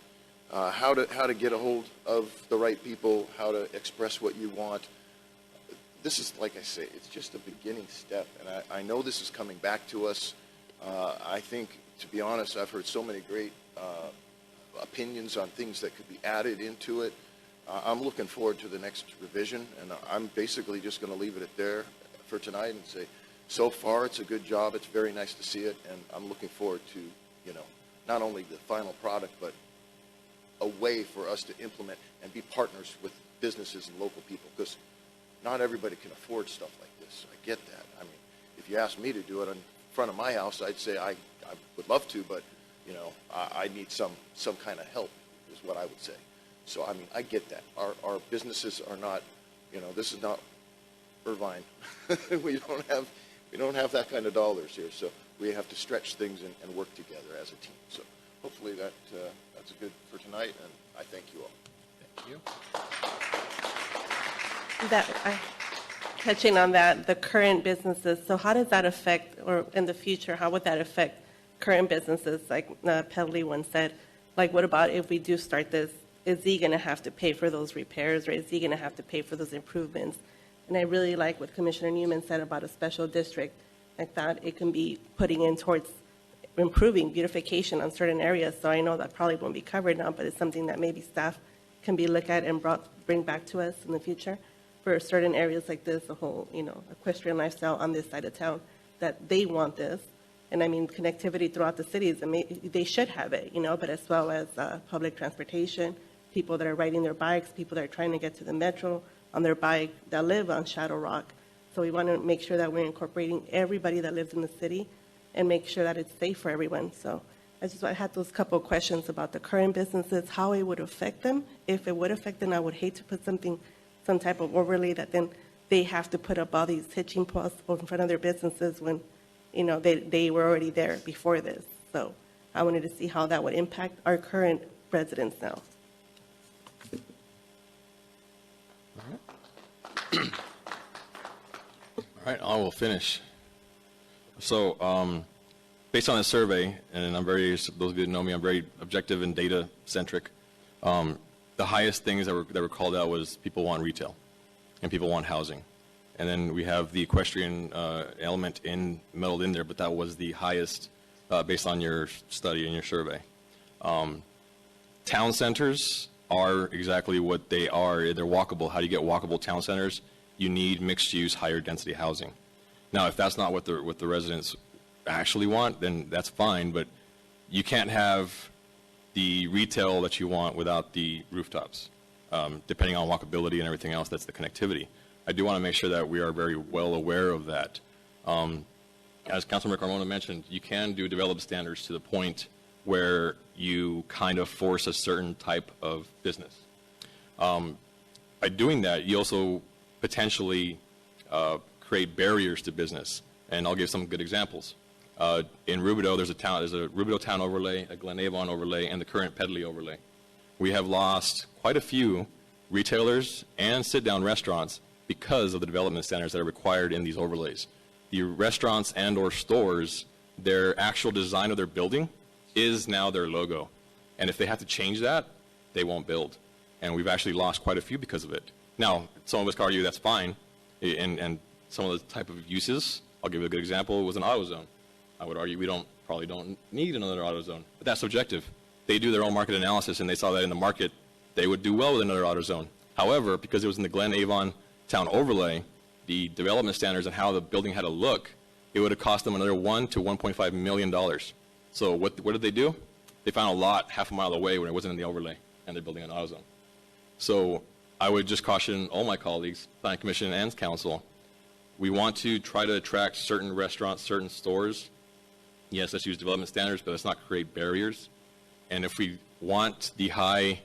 how to get a hold of the right people, how to express what you want. This is, like I say, it's just a beginning step, and I know this is coming back to us. I think, to be honest, I've heard so many great opinions on things that could be added into it. I'm looking forward to the next revision, and I'm basically just going to leave it at there for tonight and say, so far it's a good job. It's very nice to see it, and I'm looking forward to, you know, not only the final product, but a way for us to implement and be partners with businesses and local people, because not everybody can afford stuff like this. I get that. I mean, if you asked me to do it in front of my house, I'd say I would love to, but, you know, I need some kind of help is what I would say. So, I mean, I get that. Our businesses are not, you know, this is not Irvine. we don't have that kind of dollars here, so we have to stretch things and work together as a team. So hopefully that's good for tonight, and I thank you all. Thank you. Touching on that, the current businesses, so how does that affect, or in the future, how would that affect current businesses? Like Pedley once said, like what about if we do start this is he going to have to pay for those repairs, or is he going to have to pay for those improvements? And I really like what Commissioner Newman said about a special district. I thought it can be putting in towards improving beautification on certain areas. So I know that probably won't be covered now, but it's something that maybe staff can be look at and bring back to us in the future for certain areas like this, the whole, equestrian lifestyle on this side of town, that they want this. And I mean, connectivity throughout the cities, they should have it, but as well as public transportation, people that are riding their bikes, people that are trying to get to the metro on their bike that live on Shadow Rock. So we want to make sure that we're incorporating everybody that lives in the city and make sure that it's safe for everyone. So I had those couple of questions about the current businesses, how it would affect them. If it would affect them, I would hate to put some type of overlay that then they have to put up all these hitching posts in front of their businesses when, they were already there before this. So I wanted to see how that would impact our current residents now. All right, I will finish. So, based on the survey, and those of you that know me, I'm very objective and data centric. The highest things that were called out was people want retail, and people want housing, and then we have the equestrian element meddled in there, but that was the highest based on your study and your survey. Town centers are exactly what they are. They're walkable. How do you get walkable town centers? You need mixed-use, higher-density housing. Now, if that's not what the residents actually want, then that's fine, but you can't have the retail that you want without the rooftops. Depending on walkability and everything else, that's the connectivity. I do want to make sure that we are very well aware of that. As Councilmember Carmona mentioned, you can do developed standards to the point where you kind of force a certain type of business. By doing that, you also potentially create barriers to business, and I'll give some good examples. In Rubidoux, there's a Rubidoux Town overlay, a Glen Avon overlay, and the current Pedley overlay. We have lost quite a few retailers and sit-down restaurants because of the development standards that are required in these overlays. The restaurants and or stores, their actual design of their building is now their logo. And if they have to change that, they won't build. And we've actually lost quite a few because of it. Now, some of us can argue that's fine, and some of the type of uses, I'll give you a good example, was an AutoZone. I would argue we probably don't need another AutoZone, but that's subjective. They do their own market analysis, and they saw that in the market, they would do well with another AutoZone. However, because it was in the Glen Avon Town overlay, the development standards and how the building had to look, it would have cost them another $1 to $1.5 million. So what did they do? They found a lot half a mile away when it wasn't in the overlay, and they're building an AutoZone. So I would just caution all my colleagues, Planning Commission and Council, we want to try to attract certain restaurants, certain stores. Yes, let's use development standards, but let's not create barriers. And if we want the high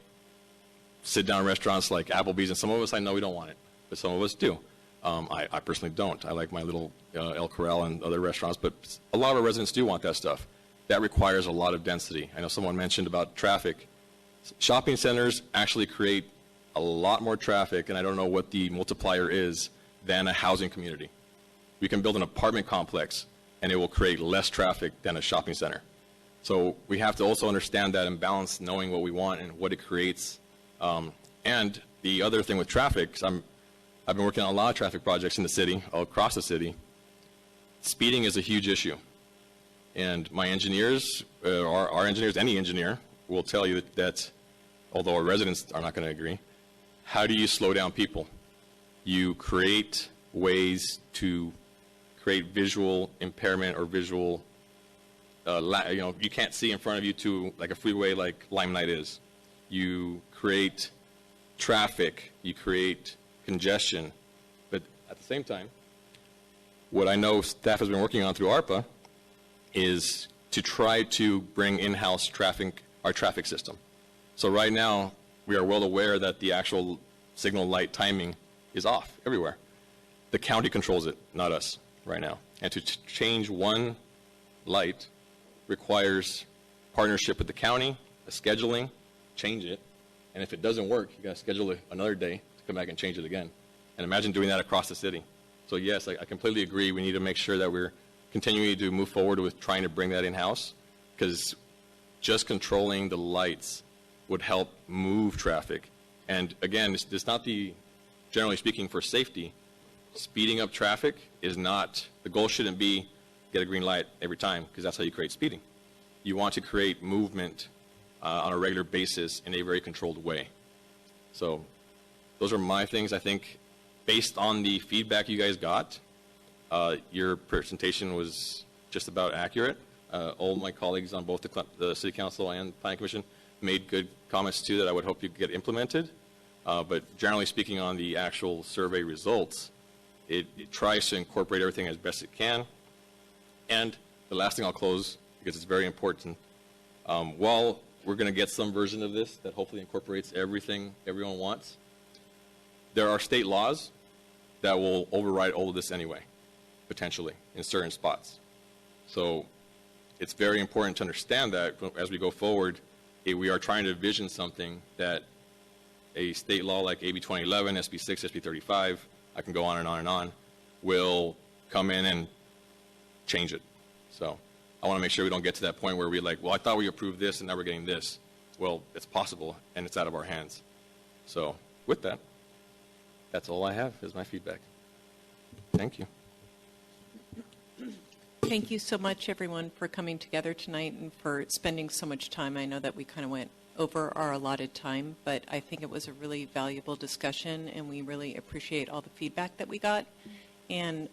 sit-down restaurants like Applebee's, and some of us, I know we don't want it, but some of us do. I personally don't. I like my little El Corral and other restaurants, but a lot of our residents do want that stuff. That requires a lot of density. I know someone mentioned about traffic. Shopping centers actually create a lot more traffic, and I don't know what the multiplier is, than a housing community. We can build an apartment complex, and it will create less traffic than a shopping center. So we have to also understand that and balance knowing what we want and what it creates. And the other thing with traffic, 'cause I've been working on a lot of traffic projects in the city, all across the city. Speeding is a huge issue. And my engineers, our engineers, any engineer, will tell you that, although our residents are not going to agree, how do you slow down people? You create ways to create visual impairment or visual, you can't see in front of you to like a freeway like Lime Night is. You create traffic, you create congestion, but at the same time, what I know staff has been working on through ARPA is to try to bring in-house our traffic system. So right now, we are well aware that the actual signal light timing is off everywhere. The county controls it, not us, right now. And to change one light requires partnership with the county, a scheduling, change it, and if it doesn't work, you got to schedule it another day to come back and change it again. And imagine doing that across the city. So yes, I completely agree. We need to make sure that we're continuing to move forward with trying to bring that in-house, because just controlling the lights would help move traffic. And again, it's not generally speaking, for safety. Speeding up traffic is not, the goal shouldn't be get a green light every time, because that's how you create speeding. You want to create movement on a regular basis in a very controlled way. So those are my things. I think based on the feedback you guys got, your presentation was just about accurate. All my colleagues on both the City Council and Planning Commission made good comments too that I would hope you get implemented. But generally speaking, on the actual survey results, it tries to incorporate everything as best it can. And the last thing I'll close, because it's very important, while we're going to get some version of this that hopefully incorporates everything everyone wants, there are state laws that will override all of this anyway, potentially, in certain spots. So it's very important to understand that as we go forward, we are trying to envision something that a state law like AB 2011, SB 6, SB 35, I can go on and on and on, will come in and change it. So I want to make sure we don't get to that point where we're like, well, I thought we approved this and now we're getting this. Well, it's possible and it's out of our hands. So with that, that's all I have is my feedback. Thank you. Thank you so much, everyone, for coming together tonight and for spending so much time. I know that we kind of went over our allotted time, but I think it was a really valuable discussion, and we really appreciate all the feedback that we got. And,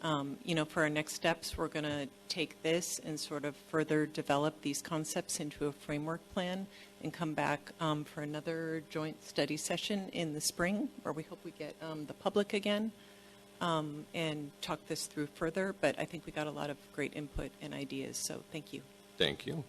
for our next steps, we're going to take this and sort of further develop these concepts into a framework plan and come back for another joint study session in the spring, where we hope we get the public again and talk this through further. But I think we got a lot of great input and ideas, so thank you. Thank you.